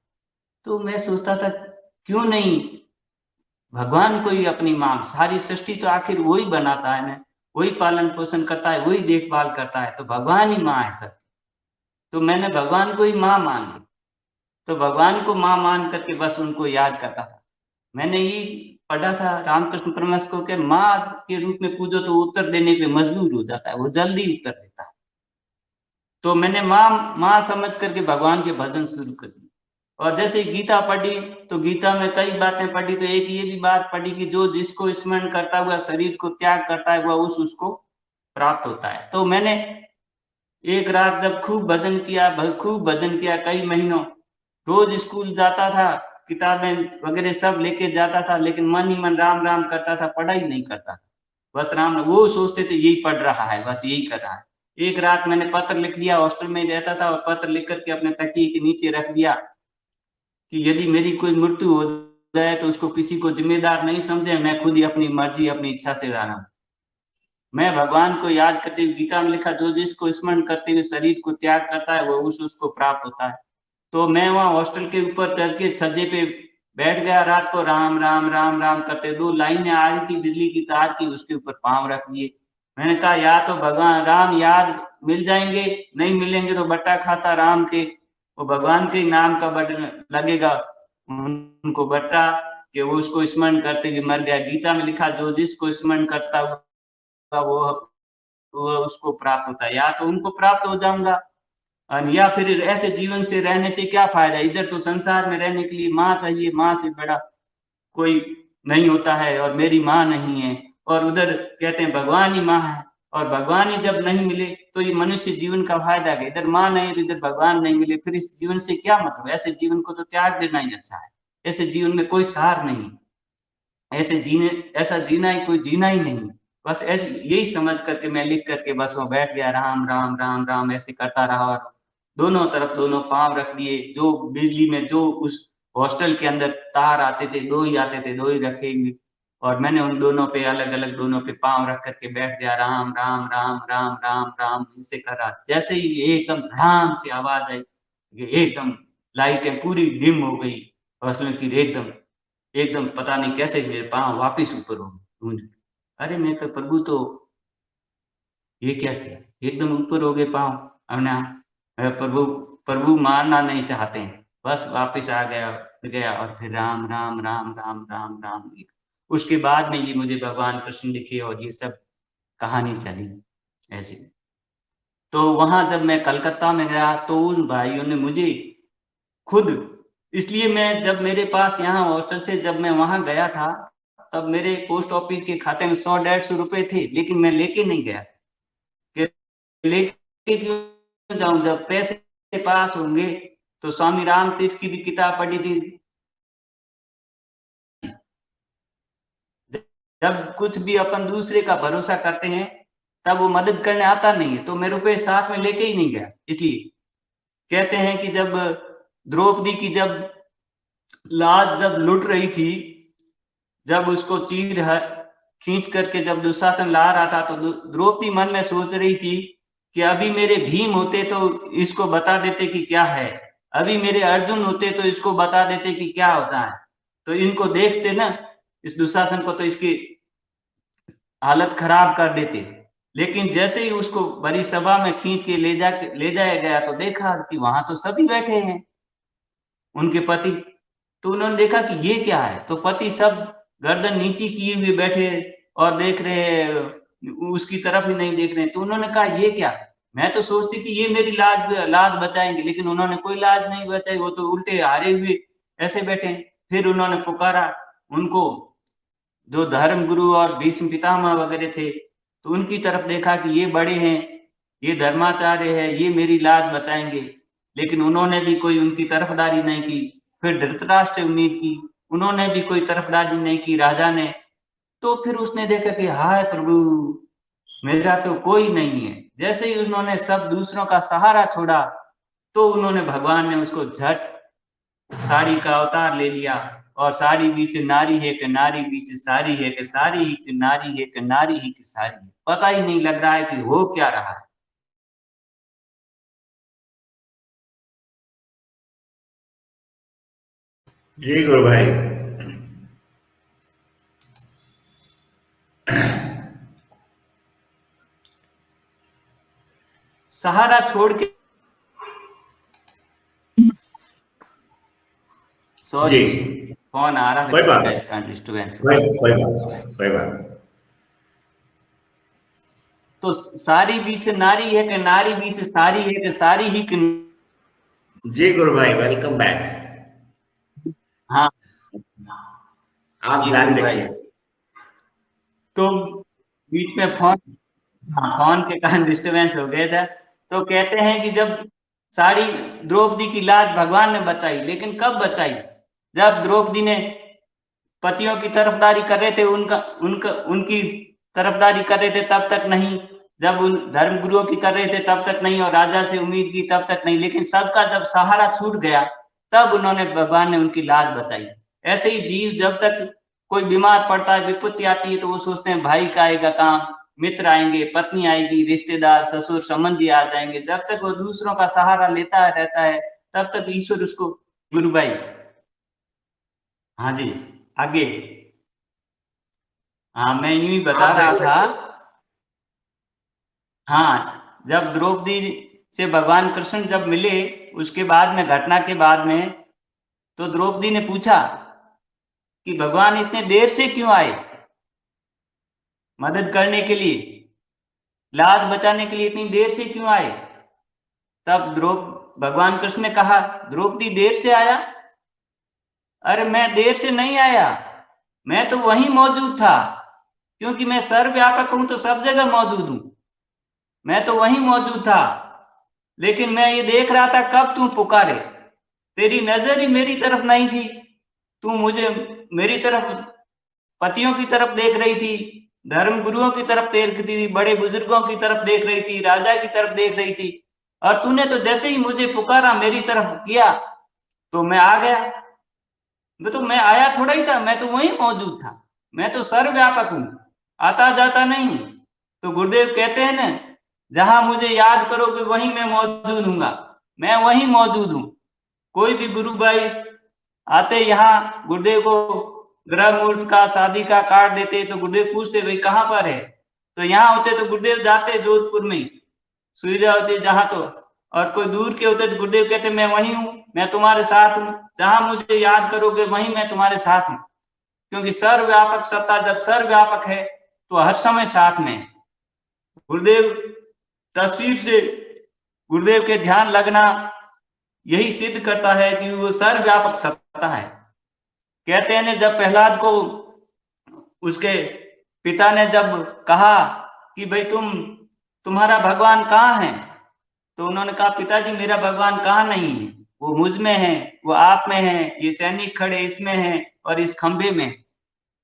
तो मैं सोचता था क्यों नहीं भगवान को ही अपनी माँ, सारी सृष्टि तो आखिर वही बनाता है ना, वही पालन पोषण करता है, वही देखभाल करता है, तो भगवान ही माँ है सब, तो मैंने भगवान को ही माँ मान ली, तो भगवान को माँ मान करके बस उनको याद करता था। मैंने ये पढ़ा था रामकृष्ण परमहंस को कि माँ के रूप में पूजो तो उत्तर देने पे मजबूर हो जाता है, वो जल्दी उत्तर देता है, तो मैंने माँ माँ समझ करके भगवान के भजन शुरू कर दिए। और जैसे गीता पढ़ी, तो गीता में कई बातें पढ़ी, तो एक ये भी बात पढ़ी कि जो जिसको स्मरण करता हुआ शरीर को त्याग करता है वह उसको प्राप्त होता है। तो मैंने एक रात जब खूब भजन किया कई महीनों, रोज स्कूल जाता था, किताबें वगैरह सब लेके जाता था, लेकिन मन ही मन राम राम करता था, पढ़ाई नहीं करता था, बस राम, वो सोचते थे यही पढ़ रहा है, बस यही कर रहा है। एक रात मैंने पत्र लिख दिया, हॉस्टल में रहता था, और पत्र लिख करके अपने तकिए के नीचे रख दिया, कि यदि मेरी कोई मृत्यु हो जाए तो उसको किसी को जिम्मेदार नहीं समझे, मैं खुद ही अपनी मर्जी अपनी इच्छा से जाना। मैं भगवान को याद करते हुए, गीता में लिखा, जो जिसको स्मरण करते हुए शरीर को त्याग करता है वो उसको प्राप्त होता है। तो मैं वहां हॉस्टल के ऊपर चढ़ के छज्जे पे बैठ गया, रात को राम राम राम राम करते, 2 लाइनें आ रही थी बिजली की तार की, उसके ऊपर पांव रख दिए। मैंने कहा या तो भगवान राम याद मिल जाएंगे, नहीं मिलेंगे तो बट्टा खाता राम के, वो भगवान के नाम का बटन लगेगा उनको बट्टा, कि वो उसको स्मरण करते हुए मर गया। गीता में लिखा, जो जिसको स्मरण करता वो उसको प्राप्त होता है। या तो उनको प्राप्त हो जाऊंगा, या फिर ऐसे जीवन से रहने से क्या फायदा। इधर तो संसार में रहने के लिए माँ चाहिए, माँ से बड़ा कोई नहीं होता है, और मेरी माँ नहीं है। और उधर कहते हैं भगवान ही माँ है, और भगवान ही जब नहीं मिले तो ये मनुष्य जीवन का फायदा है। इधर माँ नहीं, इधर भगवान नहीं मिले, फिर इस जीवन से क्या मतलब। ऐसे जीवन को तो त्याग देना ही अच्छा है। ऐसे जीवन में कोई सार नहीं, ऐसा जीना ही कोई जीना ही नहीं। बस ऐसे यही समझ करके मैं लिख करके बस वो बैठ गया, राम राम राम राम ऐसे करता रहा, और दोनों तरफ दोनों पांव रख दिए। जो बिजली में जो उस हॉस्टल के अंदर तार आते थे, 2 ही आते थे, 2 ही रखे हुए, और मैंने उन दोनों पे अलग अलग दोनों पे पांव रख करके बैठ गया, राम राम राम राम राम राम ऐसे कर रहा। जैसे ही एकदम धड़ाम से आवाज आई, एकदम लाइटें पूरी डिम हो गई हॉस्टल की, एकदम एकदम पता नहीं कैसे मेरे पांव वापिस ऊपर हो गए। अरे मैं तो प्रभु, तो ये क्या किया, एकदम ऊपर हो गए पांव। हमने प्रभु प्रभु मारना नहीं चाहते हैं, बस वापिस आ गया गया, और फिर राम राम राम राम राम राम। उसके बाद में ये मुझे भगवान कृष्ण दिखे, और ये सब कहानी चली ऐसी। तो वहां जब मैं कलकत्ता में गया तो उन भाइयों ने मुझे खुद, इसलिए मैं जब मेरे पास यहाँ हॉस्टल से जब मैं वहां गया था, तब मेरे पोस्ट ऑफिस के खाते में 100-150 रुपए थे, लेकिन मैं लेके नहीं गया। लेके क्यों जाऊं, जब पैसे पास होंगे। तो स्वामी राम तीर्थ की भी किताब पढ़ी थी, जब कुछ भी अपन दूसरे का भरोसा करते हैं तब वो मदद करने आता नहीं है, तो मैं रुपए साथ में लेके ही नहीं गया। इसलिए कहते हैं कि जब द्रौपदी की जब लाज जब लुट रही थी, जब उसको चीर खींच करके जब दुशासन ला रहा था, तो द्रौपदी मन में सोच रही थी कि अभी मेरे भीम होते तो इसको बता देते कि क्या है, अभी मेरे अर्जुन होते तो इसको बता देते कि क्या होता है, तो इनको देखते ना, इस दुशासन को, तो इसकी हालत खराब कर देते। लेकिन जैसे ही उसको बड़ी सभा में खींच के ले जाया गया, तो देखा कि वहां तो सभी बैठे हैं, उनके पति। तो उन्होंने देखा कि ये क्या है, तो पति सब गर्दन नीची किए हुए बैठे और देख रहे, उसकी तरफ ही नहीं देख रहे। तो उन्होंने कहा ये क्या, मैं तो सोचती थी ये मेरी लाज बचाएंगे, लेकिन उन्होंने कोई लाज नहीं बचाई, वो तो उल्टे हारे हुए ऐसे बैठे। फिर उन्होंने पुकारा उनको, जो धर्म गुरु और भीष्म पितामह वगैरह थे, तो उनकी तरफ देखा कि ये बड़े हैं, ये धर्माचार्य है, ये मेरी लाज बचाएंगे, लेकिन उन्होंने भी कोई उनकी तरफदारी नहीं की। फिर धृतराष्ट्र से उम्मीद की, उन्होंने भी कोई तरफदारी नहीं की राजा ने। तो फिर उसने देखा कि हाय प्रभु, मेरा तो कोई नहीं है। जैसे ही उन्होंने सब दूसरों का सहारा छोड़ा, तो उन्होंने भगवान ने उसको झट साड़ी का अवतार ले लिया, और साड़ी बीच नारी है कि नारी बीच साड़ी है, कि साड़ी ही कि नारी है, कि नारी ही कि साड़ी है। पता ही नहीं लग रहा है कि हो क्या रहा है। जी गुरु भाई। सहारा छोड़ के, जी, सॉरी फोन आ रहा था कोई किसी बात का, नहीं, इसका डिस्टर्बेंस। कोई बात। तो सारी भी से नारी है कि नारी भी से सारी है, कि सारी ही कि, जी गुरु भाई, वेलकम बैक। हाँ आप जी जारी गुरु भाई। रखिए। तो बीच में फोन, हाँ फोन के कारण डिस्टरबेंस हो गया था। तो कहते हैं कि जब सारी द्रौपदी की लाज भगवान ने बचाई, लेकिन कब बचाई, जब द्रौपदी ने पतियों की तरफदारी कर रहे थे, उनका उनका उनकी तरफदारी कर रहे थे तब तक नहीं, जब उन धर्म गुरुओं की कर रहे थे तब तक नहीं, और राजा से उम्मीद की तब तक नहीं, लेकिन सबका जब सहारा छूट गया तब उन्होंने भगवान ने उनकी लाज बचाई। ऐसे ही जीव जब तक कोई बीमार पड़ता है, विपत्ति आती है, तो वो सोचते हैं भाई का आएगा काम, मित्र आएंगे, पत्नी आएगी, रिश्तेदार, ससुर संबंधी आ जाएंगे। जब तक वो दूसरों का सहारा लेता रहता है तब तक ईश्वर उसको। गुरु भाई, हाँ जी, आगे। हाँ, मैं यूं ही बता आप रहा जाइए। था। हाँ, जब द्रौपदी से भगवान कृष्ण जब मिले, उसके बाद में, घटना के बाद में, तो द्रौपदी ने पूछा कि भगवान इतने देर से क्यों आए मदद करने के लिए, लाज बचाने के लिए इतनी देर से क्यों आए। तब भगवान कृष्ण ने कहा, द्रौपदी देर से आया? अरे मैं देर से नहीं आया, मैं तो वहीं मौजूद था, क्योंकि मैं सर्वव्यापक हूं तो सब जगह मौजूद हूं। मैं तो वहीं मौजूद था, लेकिन मैं ये देख रहा था कब तू पुकारे। तेरी नजर ही मेरी तरफ नहीं थी, तू मुझे, मेरी तरफ, पतियों की तरफ देख रही थी, धर्म गुरुओं की तरफ देख रही थी, बड़े बुजुर्गों की तरफ देख रही थी, राजा की तरफ देख रही थी, और तूने तो जैसे ही मुझे पुकारा, मेरी तरफ किया, तो मैं आ गया। मैं आया थोड़ा ही था, मैं तो वहीं मौजूद था, मैं तो सर्वव्यापक हूं, आता जाता नहीं। तो गुरुदेव कहते हैं ना, जहां मुझे याद करोगे वहीं मैं मौजूद हूंगा, मैं वहीं मौजूद हूं। कोई भी गुरु भाई आते यहाँ, गुरुदेव को ग्रह मुहूर्त का, शादी का कार्ड देते, तो गुरुदेव पूछते भाई कहाँ पर है, तो यहाँ होते तो गुरुदेव जाते जोधपुर में, सुविधा होती जहां, तो और कोई दूर के होते तो गुरुदेव कहते मैं वहीं हूँ, मैं तुम्हारे साथ हूँ, जहां मुझे याद करोगे वहीं मैं तुम्हारे साथ हूँ। क्योंकि सर्वव्यापक सत्ता जब सर्वव्यापक है तो हर समय साथ में। गुरुदेव तस्वीर से गुरुदेव के ध्यान लगना यही सिद्ध करता है कि वो सर्वव्यापक सत्ता है। कहते हैं जब प्रहलाद को उसके पिता ने जब कहा कि भाई तुम्हारा भगवान कहाँ है, तो उन्होंने कहा पिताजी मेरा भगवान कहाँ नहीं है, वो मुझ में है, वो आप में है, ये सैनिक खड़े इसमें है और इस खंबे में।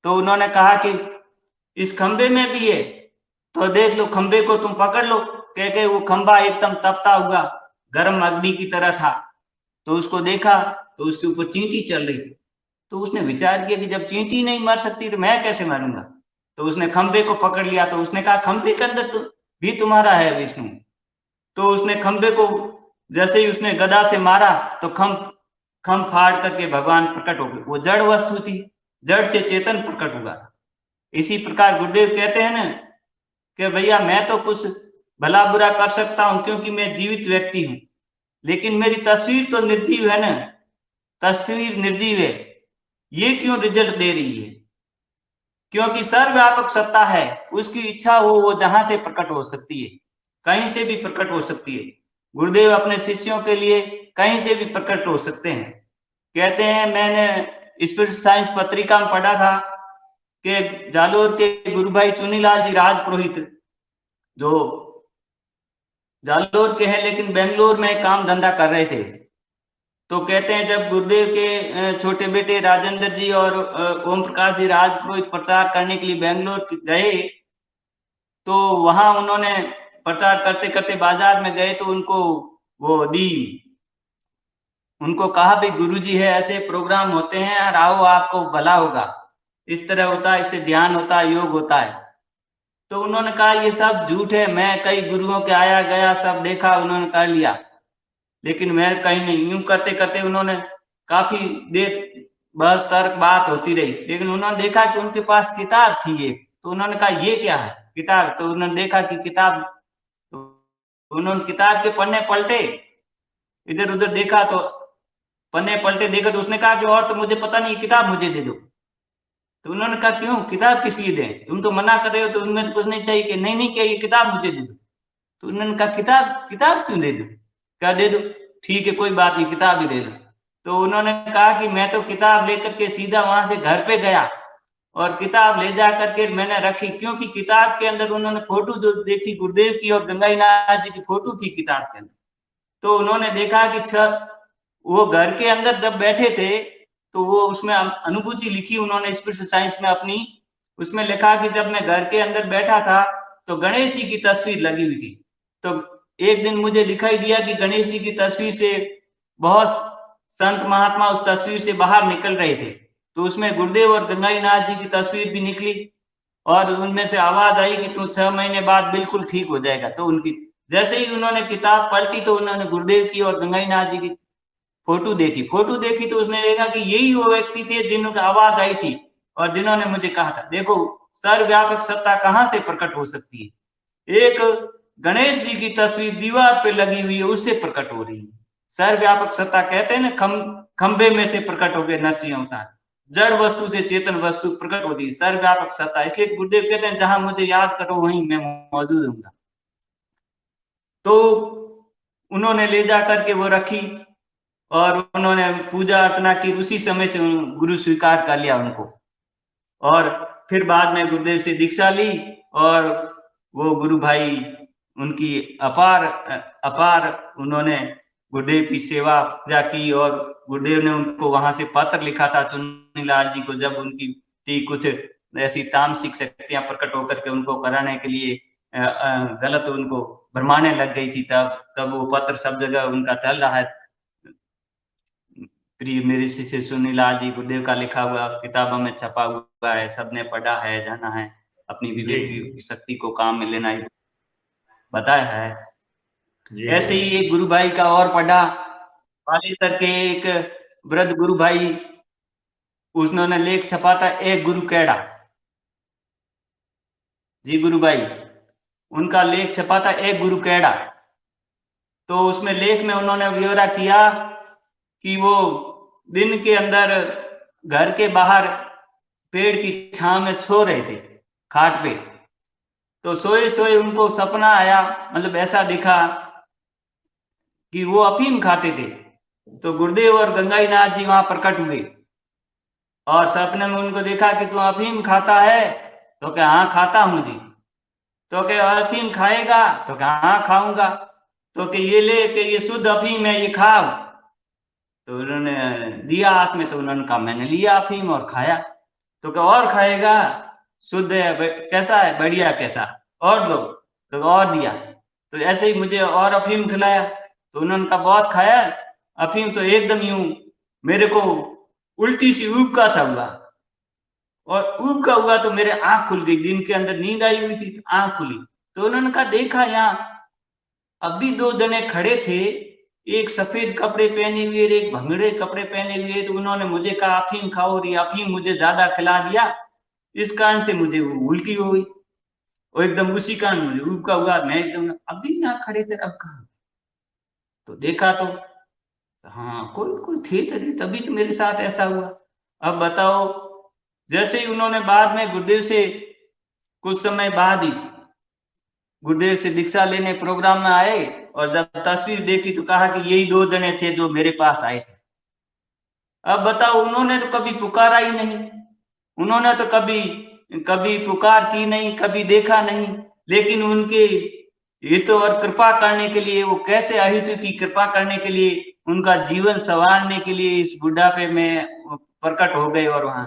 तो उन्होंने कहा कि इस खंबे में भी है, तो देख लो खंबे को तुम पकड़ लो। कह के वो खंबा एकदम तपता हुआ गर्म अग्नि की तरह था। तो उसको देखा तो उसके ऊपर चींटी चल रही थी। तो उसने विचार किया कि जब चींटी नहीं मर सकती तो मैं कैसे मरूंगा। तो उसने खंबे को पकड़ लिया। तो उसने कहा खंबे के अंदर तो भी तुम्हारा है विष्णु। तो उसने खंबे को जैसे ही उसने गदा से मारा तो खंब फाड़ करके भगवान प्रकट हो गए। वो जड़ वस्तु थी, जड़ से चेतन प्रकट हुआ था। इसी प्रकार गुरुदेव कहते हैं ना कि भैया मैं तो कुछ भला बुरा कर सकता हूं क्योंकि मैं जीवित व्यक्ति हूं, लेकिन मेरी तस्वीर तो निर्जीव है ना, तस्वीर निर्जीव है, ये क्यों रिजल्ट दे रही है। क्योंकि सर्वव्यापक सत्ता है, उसकी इच्छा हो वो जहां से प्रकट हो सकती है, कहीं से भी प्रकट हो सकती है। गुरुदेव अपने शिष्यों के लिए कहीं से भी प्रकट हो सकते हैं। कहते हैं मैंने स्पिरिट साइंस पत्रिका में पढ़ा था कि जालोर के गुरु भाई चुनीलाल जी राजपुरोहित, जो जालोर के हैं लेकिन बेंगलोर में काम धंधा कर रहे थे, तो कहते हैं जब गुरुदेव के छोटे बेटे राजेंद्र जी और ओम प्रकाश जी राजपुरोहित प्रचार करने के लिए बेंगलोर गए, तो वहां उन्होंने प्रचार करते करते बाजार में गए तो उनको वो दी, उनको कहा भाई गुरुजी है, ऐसे प्रोग्राम होते हैं और आओ आपको भला होगा, इस तरह होता है, इससे ध्यान होता है, योग होता है। तो उन्होंने कहा ये सब झूठ है, मैं कई गुरुओं के आया गया सब देखा, उन्होंने कर लिया, लेकिन मैं कहीं नहीं। यूं करते करते उन्होंने काफी देर बस तर्क बात होती रही, लेकिन उन्होंने देखा कि उनके पास किताब थी एक। तो उन्होंने कहा ये क्या है किताब, तो उन्होंने देखा कि किताब, तो उन्होंने किताब के पन्ने पलटे, इधर उधर देखा तो पन्ने पलटे, देखा तो उसने कहा कि और तो मुझे पता नहीं, किताब मुझे दे दो। तो उन्होंने कहा क्यों, किताब किस लिए दें, तुम तो मना कर रहे हो, तो उनमें तो कुछ नहीं चाहिए कि नहीं नहीं क्या ये किताब मुझे दे दो। तो उन्होंने कहा किताब, किताब क्यों दे दो, क्या दे दो, ठीक है कोई बात नहीं किताब ही दे दो। तो उन्होंने कहा कि मैं तो किताब लेकर के सीधा वहां से घर पे गया और किताब ले जा करके मैंने रखी, क्योंकि किताब के अंदर उन्होंने फोटो जो देखी गुरुदेव की और गंगाईनाथ जी की फोटो थी किताब के अंदर। तो उन्होंने देखा कि वो घर के अंदर जब बैठे थे तो वो उसमें अनुभूति लिखी उन्होंने स्पिरिचुअल साइंस में अपनी, उसमें लिखा कि जब मैं घर के अंदर बैठा था तो गणेश जी की तस्वीर लगी हुई थी। तो एक दिन मुझे दिखाई दिया कि गणेश जी की तस्वीर से बहुत संत महात्मा उस तस्वीर से बाहर निकल रहे थे, तो उसमें गुरुदेव और गंगाईनाथ जी की तस्वीर भी निकली और उनमें से आवाज आई कि तू 6 महीने बाद बिल्कुल ठीक हो जाएगा। तो उनकी जैसे ही उन्होंने किताब पलटी तो उन्होंने गुरुदेव की और गंगाईनाथ जी की फोटो देखी तो उसने देखा कि यही वो व्यक्ति थे जिनकी आवाज आई थी और जिन्होंने मुझे कहा था। देखो सर्वव्यापक सत्ता कहाँ से प्रकट हो सकती है। एक गणेश जी की तस्वीर दीवार पे लगी हुई है, उससे प्रकट हो रही है। सर्वव्यापक सत्ता कहते हैं ना, खंबे में से प्रकट हो गए नरसिंह अवतार, जड़ वस्तु से चेतन वस्तु प्रकट होती है, सर्वव्यापक सत्ता। इसलिए गुरुदेव कहते हैं जहां मुझे याद करो वहीं मैं मौजूद हूँ। तो उन्होंने ले जा करके वो रखी और उन्होंने पूजा अर्चना की। उसी समय से गुरु स्वीकार कर लिया उनको और फिर बाद में गुरुदेव से दीक्षा ली और वो गुरु भाई उनकी अपार अपार उन्होंने गुरुदेव की सेवा पूजा की और गुरुदेव ने उनको वहां से पत्र लिखा था चुन्नीलाल जी को, जब उनकी कुछ ऐसी तामसिक शक्तियां प्रकट होकर के उनको कराने के लिए गलत उनको भरमाने लग गई थी। तब वो पत्र सब जगह उनका चल रहा है। प्रिय मेरे शिष्य चुन्नीलाल जी, गुरुदेव का लिखा हुआ किताबों में छपा हुआ है, सबने पढ़ा है, जाना है, अपनी विवेक की शक्ति को काम में लेना ही बताया है। ऐसे ही एक गुरु भाई का और पढ़ा, पालीसर के एक वृद्ध गुरु भाई, उन्होंने लेख छपा था एक गुरु कैड़ा जी, गुरु भाई उनका लेख छपा था एक गुरु कैड़ा। तो उसमें लेख में उन्होंने ब्यौरा किया कि वो दिन के अंदर घर के बाहर पेड़ की छांव में सो रहे थे खाट पे। तो सोए सोए उनको सपना आया, मतलब ऐसा दिखा कि वो अफीम खाते थे। तो गुरुदेव और गंगाईनाथ जी वहां प्रकट हुए और सपने में उनको देखा कि तू अफीम खाता है? तो क्या हाँ खाता हूं जी। तो क्या अफीम खाएगा? तो क्या हाँ खाऊंगा। तो कि ये ले के ये शुद्ध अफीम है, ये खाओ। तो उन्होंने दिया हाथ में, तो उन्होंने कहा मैंने लिया अफीम और खाया। तो क्या और खाएगा? शुद्ध है, कैसा है, बढ़िया, कैसा, और दो। तो और दिया। तो ऐसे ही मुझे और अफीम खिलाया। तो उन्होंने कहा बहुत खाया अफीम, तो एकदम यूं मेरे को उल्टी सी उबका सा हुआ और उबका हुआ तो मेरे आंख खुल गई। दिन के अंदर नींद आई हुई थी, आंख खुली। तो उन्होंने कहा देखा यहाँ अभी दो जने खड़े थे, एक सफेद कपड़े पहने हुए और एक भंगड़े कपड़े पहने हुए। तो उन्होंने मुझे कहा अफीम खाओ, और ये अफीम मुझे ज्यादा खिला दिया, इस कारण से मुझे वो उल्टी हो गई और एकदम उसी कारण मुझे उबका हुआ। मैं एकदम अभी यहाँ खड़े थे, अब कहा। तो देखा तो हाँ कोई कोई थे तभी तो मेरे साथ ऐसा हुआ। अब बताओ, जैसे ही उन्होंने बाद में गुरुदेव से कुछ समय बाद ही गुरुदेव से दीक्षा लेने प्रोग्राम में आए और जब तस्वीर देखी तो कहा कि यही दो जने थे जो मेरे पास आए थे। अब बताओ, उन्होंने तो कभी पुकारा ही नहीं, उन्होंने तो कभी कभी पुकार की नहीं, कभी देखा नहीं, लेकिन उनके हित और कृपा करने के लिए, वो कैसे अहित की कृपा करने के लिए, उनका जीवन संवारने के लिए इस बुढ़ापे में प्रकट हो गए। और वहां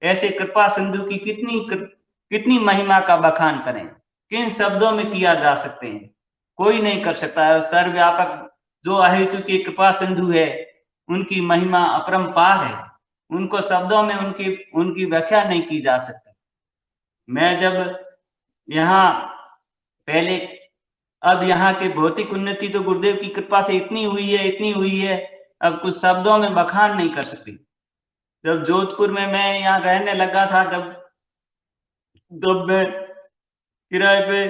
ऐसे कृपा सिंधु की कितनी महिमा का बखान करें, किन शब्दों में किया जा सकते हैं, कोई नहीं कर सकता है। सर्वव्यापक जो अहेतु की कृपा सिंधु है, उनकी महिमा अपरंपार है, उनको शब्दों में उनकी व्याख्या नहीं की जा सकती। मैं जब यहाँ पहले, अब यहाँ की भौतिक उन्नति तो गुरुदेव की कृपा से इतनी हुई है, अब कुछ शब्दों में बखान नहीं कर सकती। जब जोधपुर में मैं यहाँ रहने लगा था, जब मैं किराए पे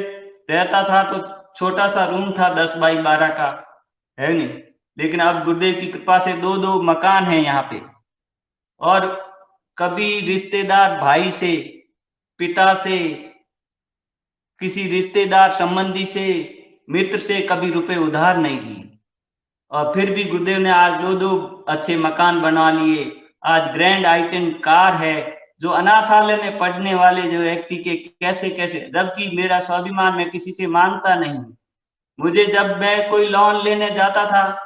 रहता था तो छोटा सा रूम था 10 बाई 12 का, है नहीं, लेकिन अब गुरुदेव की कृपा से 2-2 मकान है यहाँ पे। और कभी रिश्तेदार भाई से, पिता से, किसी रिश्तेदार संबंधी से, मित्र से कभी रुपए उधार नहीं दिए। और फिर भी गुरुदेव ने आज 2-2 अच्छे मकान बना लिए। आज ग्रैंड आई10 कार है, जो अनाथालय में पढ़ने वाले जो व्यक्ति के कैसे कैसे, जबकि मेरा स्वाभिमान मैं किसी से मांगता नहीं। मुझे जब मैं कोई लोन लेने जाता था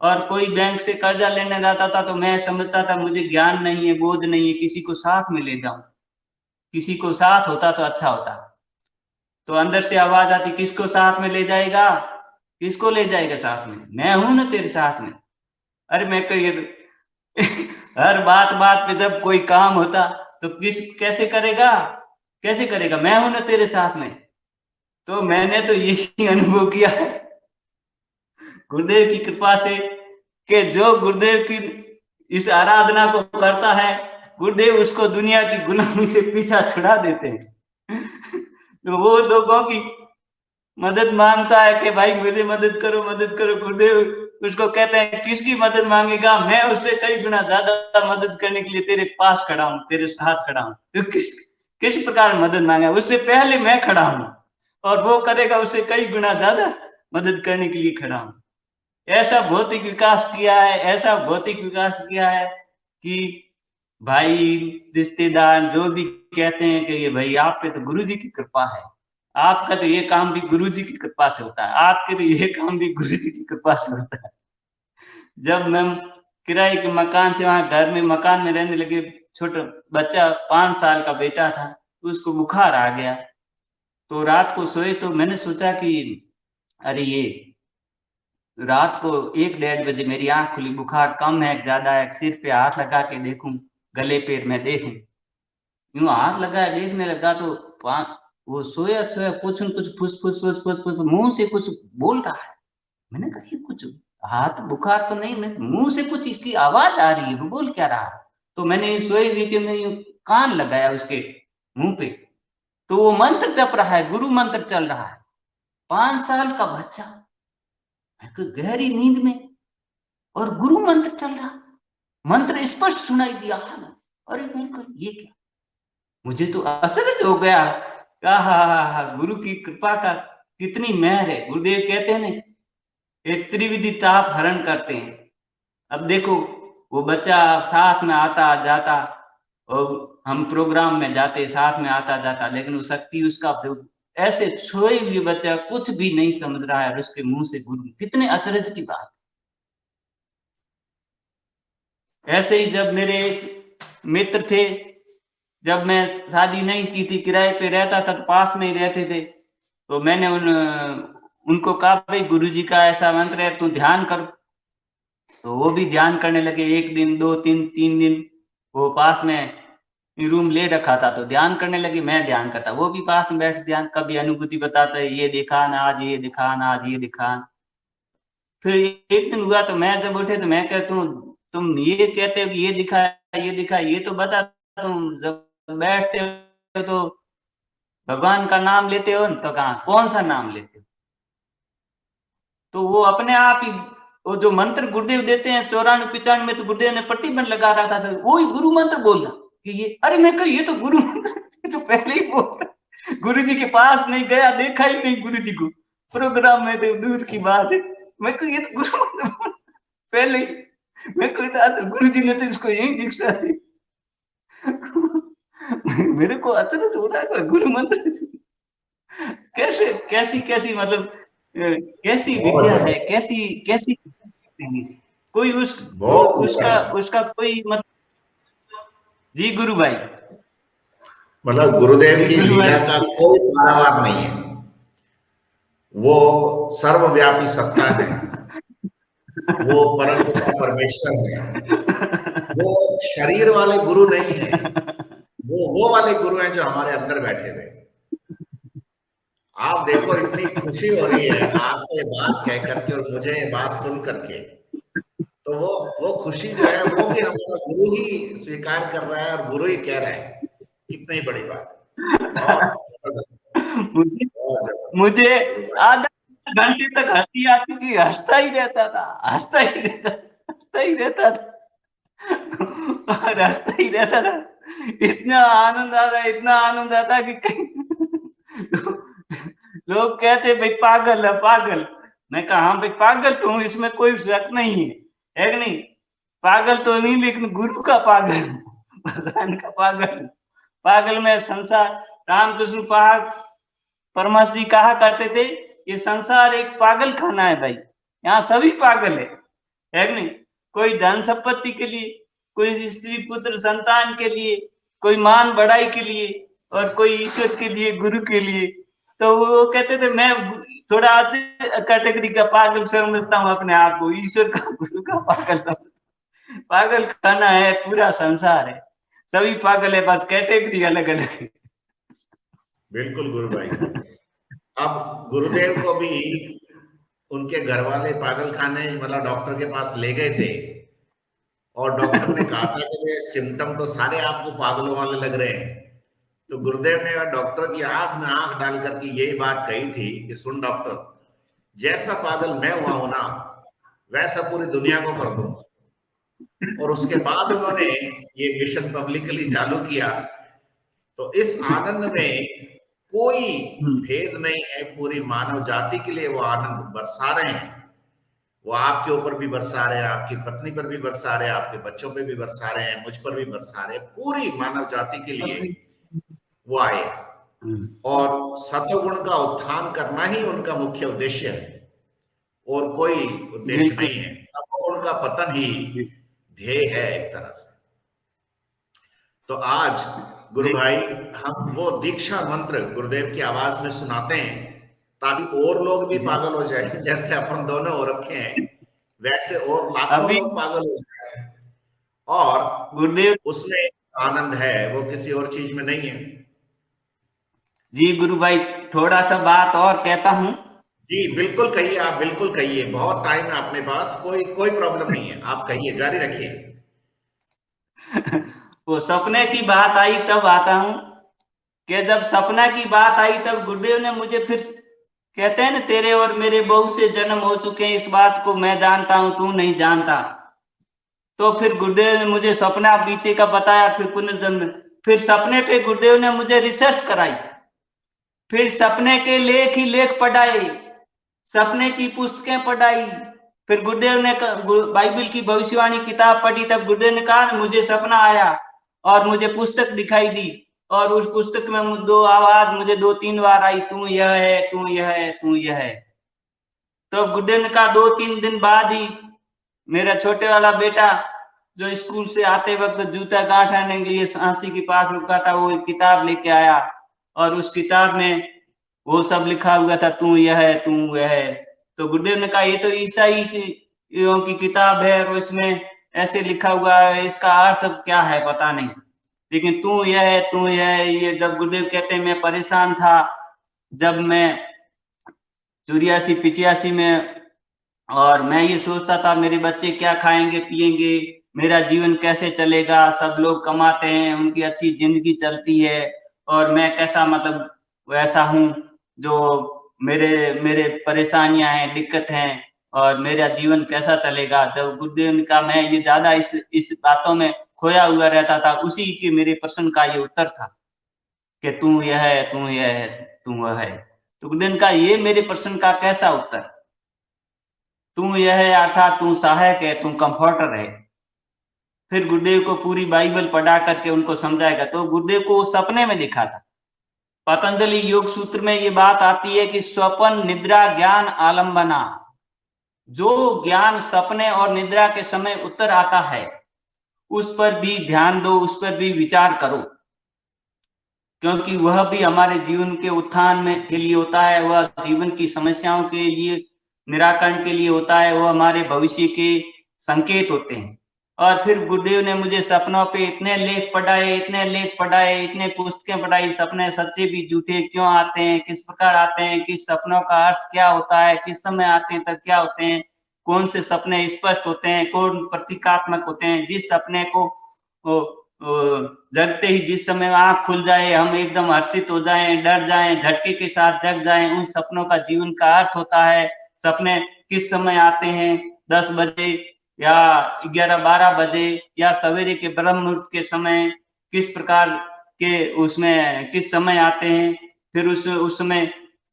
और कोई बैंक से कर्जा लेने जाता था तो मैं समझता था मुझे ज्ञान नहीं है, बोध नहीं है, किसी को साथ में ले जाऊं, किसी को साथ होता तो अच्छा होता। तो अंदर से आवाज आती, किसको साथ में ले जाएगा, किसको ले जाएगा साथ में, मैं हूं ना तेरे साथ में। अरे मैं कहिए तो हर बात बात पे जब कोई काम होता तो कैसे करेगा, कैसे करेगा, मैं हूं ना तेरे साथ में। तो मैंने तो यही अनुभव किया है गुरुदेव की कृपा से कि जो गुरुदेव की इस आराधना को करता है, गुरुदेव उसको दुनिया की गुलामी से पीछा छुड़ा देते हैं। तो वो लोगों की मदद मांगता है कि भाई मुझे मदद करो, मदद करो, गुरुदेव उसको कहते हैं किसकी मदद मांगेगा, मैं उससे कई गुना ज्यादा मदद करने के लिए तेरे पास खड़ा हूं, तेरे साथ खड़ा हूं। तो किस प्रकार मदद मांगे, उससे पहले मैं खड़ा हूं और वो करेगा उससे कई गुना ज्यादा मदद करने के लिए खड़ा हूं। ऐसा भौतिक विकास किया है, ऐसा भौतिक विकास किया है कि भाई रिश्तेदार जो भी कहते हैं कि ये भाई आप पे तो गुरु जी की कृपा है, आपका तो ये काम भी गुरु जी की कृपा से होता है, आपके तो ये काम भी गुरु जी की कृपा से होता है। जब मैं किराए के मकान से वहां घर में मकान में रहने लगे, छोटा बच्चा 5 साल का बेटा था, उसको बुखार आ गया। तो रात को सोए तो मैंने सोचा कि अरे ये रात को 1-1:30 बजे मेरी आंख खुली, बुखार कम है ज्यादा है, सिर पे हाथ लगा के देखूं, गले पे मैं देखूं, यूं हाथ लगाया देखने लगा तो वो सोया सोया कुछ न कुछ फुस फुस फुस फुस फुस मुंह से कुछ बोल रहा है। मैंने कहा ये कुछ हाथ बुखार तो नहीं, मैं मुंह से कुछ इसकी आवाज आ रही है, वो बोल क्या रहा है। तो मैंने सोए हुए के मैं यूं कान लगाया उसके मुंह पे, तो वो मंत्र जप रहा है, गुरु मंत्र चल रहा है। 5 साल का बच्चा गहरी नींद में और गुरु मंत्र चल रहा, मंत्र स्पष्ट सुनाई दिया। अरे मैं ये क्या, मुझे तो अचरज हो गया। गुरु की कृपा का कितनी मेहर है। गुरुदेव कहते हैं ना, एक त्रिविधि ताप हरण करते हैं। अब देखो वो बच्चा साथ में आता जाता और हम प्रोग्राम में जाते साथ में आता जाता, लेकिन वो शक्ति उसका ऐसे सोए हुए बच्चा कुछ भी नहीं समझ रहा है और उसके मुंह से गुरु, कितने अचरज की बात। ऐसे ही जब मेरे एक मित्र थे, जब मैं शादी नहीं की थी, किराए पे रहता था तो पास में ही रहते थे, तो मैंने उनको कहा भाई गुरुजी का ऐसा मंत्र है तू ध्यान कर। तो वो भी ध्यान करने लगे, 1 दिन 2 दिन 3 दिन वो पास में रूम ले रखा था तो ध्यान करने लगे, मैं ध्यान करता, वो भी पास में बैठ ध्यान, कभी अनुभूति बताता है ये दिखा ना आज, ये दिखा ना आज, ये दिखा। फिर एक दिन हुआ तो मैं जब उठे तो मैं कहता हूँ तुम ये कहते हो कि ये दिखा, ये दिखा, ये तो बता, तुम जब बैठते हो तो भगवान का नाम लेते हो तो कहा कौन सा नाम लेते हो। तो वो अपने आप ही वो जो मंत्र गुरुदेव देते हैं 94-95 में, तो गुरुदेव ने प्रतिबंध लगा रहा था, वो ही गुरु मंत्र बोला कि ये, अरे मैं कहा ये तो गुरु मंत्र, ये तो पहले ही बोल रहा, गुरु जी के पास नहीं गया, देखा ही नहीं गुरु जी को, प्रोग्राम में तो दूर की बात है। मैं कहा ये तो गुरु मंत्र पहले ही, मैं कहता तो गुरु जी ने तो इसको यही दीक्षा दी। मेरे को अचानक हो रहा है गुरु मंत्र कैसे, कैसी कैसी मतलब कैसी बहुत विद्या है, जबरदस्त, कैसी कैसी कोई बहुत ऊपर उसका है। उसका कोई मत। जी गुरु भाई। मतलब गुरुदेव जी की गुरु लीला भाई। का कोई पारावार नहीं है। वो सर्वव्यापी सत्ता है, वो परम पिता परमेश्वर है। वो शरीर वाले गुरु नहीं है, वो वाले गुरु हैं जो हमारे अंदर बैठे हुए। आप देखो इतनी खुशी हो रही है आपको ये बात कह करके और मुझे ये बात सुन करके, तो वो खुशी जो है वो भी हमारा गुरु ही स्वीकार कर रहा है और गुरु ही कह रहा है। कितनी बड़ी बात है। बहुत जबरदस्त, मुझे बहुत जबरदस्त मुझे गुरु भाई। आधा घंटे तक हंसी आती थी, हंसता ही रहता था, हंसता ही रहता, हंसता ही रहता था और हंसता ही रहता था। इतना आनंद आता, इतना आनंद आता कि कहीं लोग कहते भाई पागल है पागल। मैं कहा हाँ भाई पागल तो हूँ, इसमें कोई शक नहीं है कि नहीं, पागल तो नहीं लेकिन गुरु का पागल, भगवान का पागल। पागल में संसार, रामकृष्ण परमहंस जी कहा करते थे ये संसार एक पागल खाना है भाई, यहाँ सभी पागल है कि नहीं। कोई धन संपत्ति के लिए, कोई स्त्री पुत्र संतान के लिए, कोई मान बढ़ाई के लिए और कोई ईश्वर के लिए, गुरु के लिए। तो वो कहते थे मैं थोड़ा अच्छी कैटेगरी का पागल समझता हूँ अपने आप को, ईश्वर का गुरु का पागल समझता, पागल खाना है, पूरा संसार है, सभी पागल है, बस कैटेगरी अलग अलग है। बिल्कुल गुरु भाई। अब गुरुदेव को भी उनके घर वाले पागल खाने मतलब डॉक्टर के पास ले गए थे और डॉक्टर ने कहा था कि ये सिम्टम तो सारे आपको पागलों वाले लग रहे हैं। तो गुरुदेव ने डॉक्टर की आंख में आंख डाल करके यही बात कही थी कि सुन डॉक्टर, जैसा पागल मैं हुआ हूं ना वैसा पूरी दुनिया को कर दूंगा। और उसके बाद उन्होंने ये मिशन पब्लिकली चालू किया। तो इस आनंद में कोई भेद नहीं है, पूरी मानव जाति के लिए वो आनंद बरसा रहे हैं। वो आपके ऊपर भी बरसा रहे हैं, आपकी पत्नी पर भी बरसा रहे हैं, आपके बच्चों पे भी बरसा रहे हैं, मुझ पर भी बरसा रहे हैं, पूरी मानव जाति के लिए वो आए हैं। और सतोगुण का उत्थान करना ही उनका मुख्य उद्देश्य है और कोई उद्देश्य नहीं है। तपोगुण का पतन ही ध्येय है एक तरह से। तो आज गुरु भाई हम वो दीक्षा मंत्र गुरुदेव की आवाज में सुनाते हैं ताकि और लोग भी पागल हो जाए, जैसे अपन दोनों हो रखे हैं वैसे और लाखों लोग पागल हो जाए। और गुरुदेव उसमें आनंद है, वो किसी और चीज में नहीं है। जी गुरु भाई, थोड़ा सा बात और कहता हूं। जी बिल्कुल कहिए, आप बिल्कुल कहिए, बहुत टाइम है अपने पास, कोई प्रॉब्लम नहीं है, आप कहिए, जारी रखिए। वो सपने की बात आई तब आता हूं कि जब सपना की बात आई तब गुरुदेव ने मुझे फिर कहते हैं ना, तेरे और मेरे बहुत से जन्म हो चुके हैं, इस बात को मैं जानता हूं, तू नहीं जानता। तो फिर गुरुदेव ने मुझे सपना पीछे का बताया, फिर पुनर्जन्म, फिर सपने पे गुरुदेव ने मुझे रिसर्च कराई, फिर सपने के लेख ही लेख पढ़ाए, सपने की पुस्तकें पढ़ाई, फिर गुरुदेव ने बाइबल की भविष्यवाणी किताब पढ़ी, तब गुरुदेव ने कहा मुझे सपना आया और मुझे पुस्तक दिखाई दी और उस पुस्तक में दो आवाज मुझे 2-3 बार आई, तू यह है, तू यह है, तू यह है। तो गुरुदेव ने कहा 2-3 दिन बाद ही मेरा छोटे वाला बेटा जो स्कूल से आते वक्त जूता गांठ आने के लिए सांसी के पास रुका था, वो एक किताब लेके आया और उस किताब में वो सब लिखा हुआ था, तू यह है, तू वह है। तो गुरुदेव ने कहा ये तो ईसाई की किताब है और इसमें ऐसे लिखा हुआ है, इसका अर्थ क्या है पता नहीं, लेकिन तू यह है, तू यह है। ये जब गुरुदेव कहते हैं मैं परेशान था, जब मैं 84-85 में, और मैं ये सोचता था मेरे बच्चे क्या खाएंगे पिएंगे, मेरा जीवन कैसे चलेगा, सब लोग कमाते हैं, उनकी अच्छी जिंदगी चलती है और मैं कैसा मतलब वैसा हूँ जो मेरे मेरे परेशानियां हैं, दिक्कत हैं और मेरा जीवन कैसा चलेगा। जब गुरुदेव ने कहा, मैं ये ज्यादा इस बातों में खोया हुआ रहता था, उसी के मेरे प्रश्न का ये उत्तर था कि तू यह है, तू यह है, तू वह है। तो गुरुदेव ने कहा ये मेरे प्रश्न का कैसा उत्तर, तू यह है अर्थात तू सहायक है, तू कंफर्टर है। फिर गुरुदेव को पूरी बाइबल पढ़ा करके उनको समझाएगा। तो गुरुदेव को सपने में दिखा था। पतंजलि योग सूत्र में ये बात आती है कि स्वप्न निद्रा ज्ञान आलंबना, जो ज्ञान सपने और निद्रा के समय उत्तर आता है उस पर भी ध्यान दो, उस पर भी विचार करो, क्योंकि वह भी हमारे जीवन के उत्थान में के लिए होता है, वह जीवन की समस्याओं के लिए निराकरण के लिए होता है, वो हमारे भविष्य के संकेत होते हैं। और फिर गुरुदेव ने मुझे सपनों पे इतने लेख पढ़ाए, इतने पुस्तकें पढ़ाई, सपने सच्चे भी झूठे क्यों आते हैं, किस प्रकार आते हैं, किस सपनों का अर्थ क्या होता है, किस समय आते हैं, तब क्या होते हैं, कौन से सपने स्पष्ट होते हैं, कौन प्रतीकात्मक होते हैं। जिस सपने को जगते ही जिस समय आंख खुल जाए हम एकदम हर्षित हो जाएं, डर जाएं, झटके के साथ जग जाएं, उन सपनों का जीवन का अर्थ होता है। सपने किस समय आते हैं, 10 बजे या 11-12 बजे या सवेरे के ब्रह्म मुहूर्त के समय, किस प्रकार के उसमें किस समय आते हैं, फिर उस समय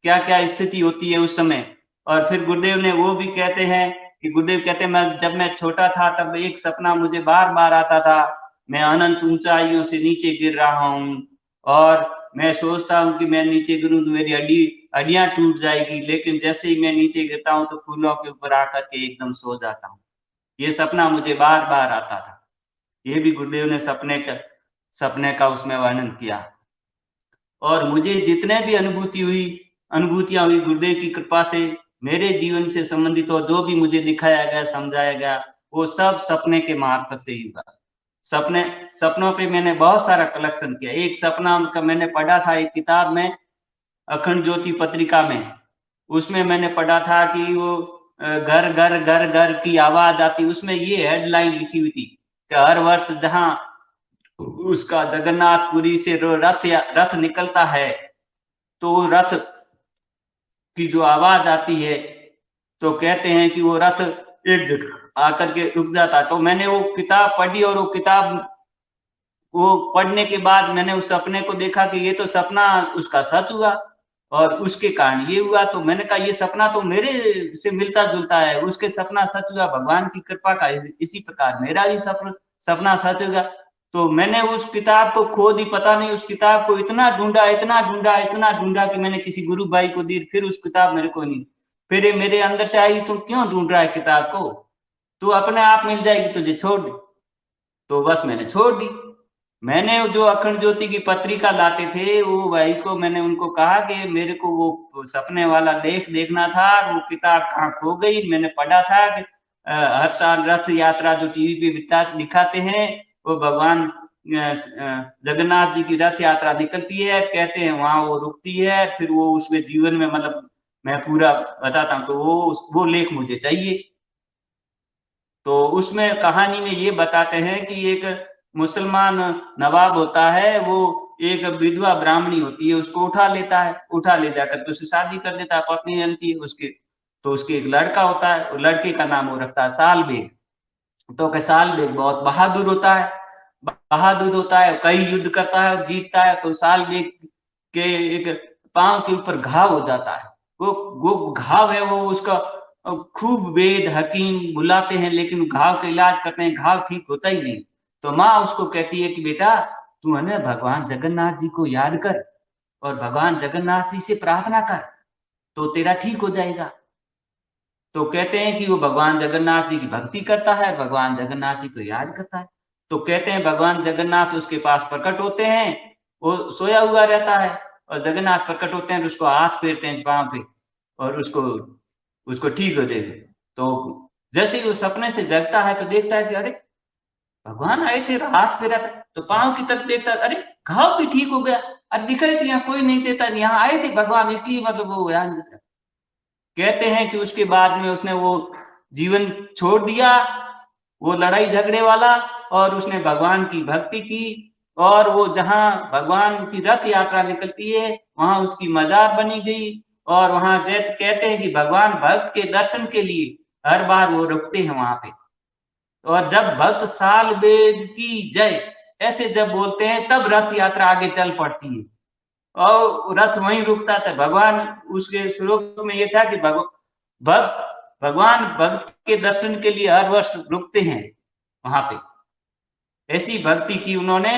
क्या क्या स्थिति होती है उस समय। और फिर गुरुदेव ने वो भी कहते हैं कि गुरुदेव कहते हैं जब मैं छोटा था तब एक सपना मुझे बार बार आता था, मैं अनंत ऊंचाइयों से नीचे गिर रहा हूँ और मैं सोचता हूँ कि मैं नीचे गिरूं तो मेरी हड्डियां टूट जाएगी, लेकिन जैसे ही मैं नीचे गिरता हूँ तो फूलों के ऊपर आकर के एकदम सो जाता हूँ। ये सपना मुझे बार बार आता था। ये भी गुरुदेव ने सपने का उसमें वर्णन किया। और मुझे जितने भी अनुभूति हुई अनुभूतियां हुई गुरुदेव की कृपा से, मेरे जीवन से संबंधित और जो भी मुझे दिखाया गया, समझाया गया, वो सब सपने के मार्फत से ही हुआ। सपनों पे मैंने बहुत सारा कलेक्शन किया। एक सपना का मैंने पढ़ा था एक किताब में, अखंड ज्योति पत्रिका में, उसमें मैंने पढ़ा था कि वो घर घर घर घर की आवाज आती, उसमें ये हेडलाइन लिखी हुई थी कि हर वर्ष जहां उसका जगन्नाथपुरी से रथ निकलता है, तो रथ की जो आवाज आती है, तो कहते हैं कि वो रथ एक जगह आकर के रुक जाता है। तो मैंने वो किताब पढ़ी और वो पढ़ने के बाद मैंने उस सपने को देखा कि ये तो सपना उसका सच हुआ और उसके कारण ये हुआ। तो मैंने कहा ये सपना तो मेरे से मिलता जुलता है, उसके सपना सच हुआ, भगवान की कृपा का इसी प्रकार मेरा भी सपना सच हुआ। तो मैंने उस किताब को खो दी, पता नहीं उस किताब को इतना ढूंढा कि मैंने किसी गुरु भाई को दी, फिर उस किताब मेरे को नहीं, फिर ये मेरे अंदर से आई, तुम क्यों ढूंढ रहा है किताब को, तू अपने आप मिल जाएगी, तुझे छोड़ दी। तो बस मैंने छोड़ दी। मैंने जो अखंड ज्योति की पत्रिका लाते थे, वो भाई को मैंने उनको कहा कि मेरे को वो सपने वाला लेख देखना था, वो किताब कहाँ खो गई। मैंने पढ़ा था कि हर साल रथ यात्रा जो टीवी पे दिखाते हैं, वो भगवान जगन्नाथ जी की रथ यात्रा निकलती है, कहते हैं वहां वो रुकती है, फिर वो उसमें जीवन में मतलब मैं पूरा बताता हूँ। तो वो लेख मुझे चाहिए। तो उसमें कहानी में ये बताते हैं कि एक मुसलमान नवाब होता है, वो एक विधवा ब्राह्मणी होती है, उसको उठा ले जाकर के उससे शादी कर देता है, पत्नी बनती है उसकी। तो उसके एक लड़का होता है, लड़के का नाम वो रखता है साल बेग। तो के साल बेग बहुत बहादुर होता है, कई युद्ध करता है, जीतता है। तो साल बेग के एक पांव के ऊपर घाव हो जाता है। वो घाव है, वो उसका खूब वेद हकीम बुलाते हैं, लेकिन घाव का इलाज करते हैं, घाव ठीक होता ही नहीं। तो माँ उसको कहती है कि बेटा तू है ना भगवान जगन्नाथ जी को याद कर और भगवान जगन्नाथ जी से प्रार्थना कर, तो तेरा ठीक हो जाएगा। तो कहते हैं कि वो भगवान जगन्नाथ जी की भक्ति करता है, भगवान जगन्नाथ जी को याद करता है। तो कहते हैं भगवान जगन्नाथ उसके पास प्रकट होते हैं, वो सोया हुआ रहता है और जगन्नाथ प्रकट होते हैं, उसको हाथ फेरते हैं पांव पे और उसको ठीक हो देते। तो जैसे ही वो सपने से जगता है तो देखता है कि अरे भगवान आए थे, हाथ फेरा था, तो पांव की तरफ देखता, अरे घाव भी ठीक हो गया, अब दिखाई तो यहाँ कोई नहीं देता, यहाँ आए थे भगवान, इसलिए मतलब वो ध्यान देता। कहते हैं कि उसके बाद में उसने वो जीवन छोड़ दिया, वो लड़ाई झगड़े वाला, और उसने भगवान की भक्ति की। और वो जहां भगवान की रथ यात्रा निकलती है, वहां उसकी मजार बनी गई। और वहां कहते हैं कि भगवान भक्त के दर्शन के लिए हर बार वो रुकते हैं वहां पे। और जब भक्त साल वेद की जय ऐसे जब बोलते हैं, तब रथ यात्रा आगे चल पड़ती है और रथ वहीं रुकता था। भगवान उसके श्लोक में ये था कि भक्त भगवान भक्त के दर्शन के लिए हर वर्ष रुकते हैं वहां पे। ऐसी भक्ति की उन्होंने।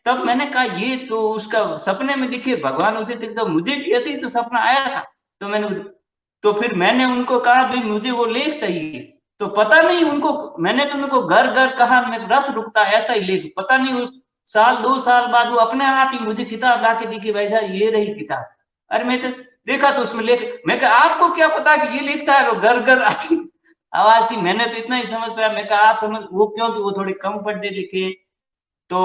तब मैंने कहा ये तो उसका सपने में दिखे भगवान उसे दिखता, मुझे भी ऐसे ही तो सपना आया था। तो फिर मैंने उनको कहा भाई मुझे वो लेख चाहिए। तो पता नहीं उनको, मैंने तो उनको घर घर कहा, मैं रथ रुकता ऐसा ही लेख, पता नहीं वो साल 2 साल बाद वो अपने आप ही मुझे किताब ला के दी कि भाई साहब ये रही किताब। अरे मैं तो देखा तो उसमें लेख, मैं कहा आपको क्या पता कि ये लिखता है, वो घर घर आती आवाज थी। मैंने तो इतना ही समझ पाया। मैं कहा आप समझ, वो क्योंकि वो थोड़े कम पढ़े लिखे, तो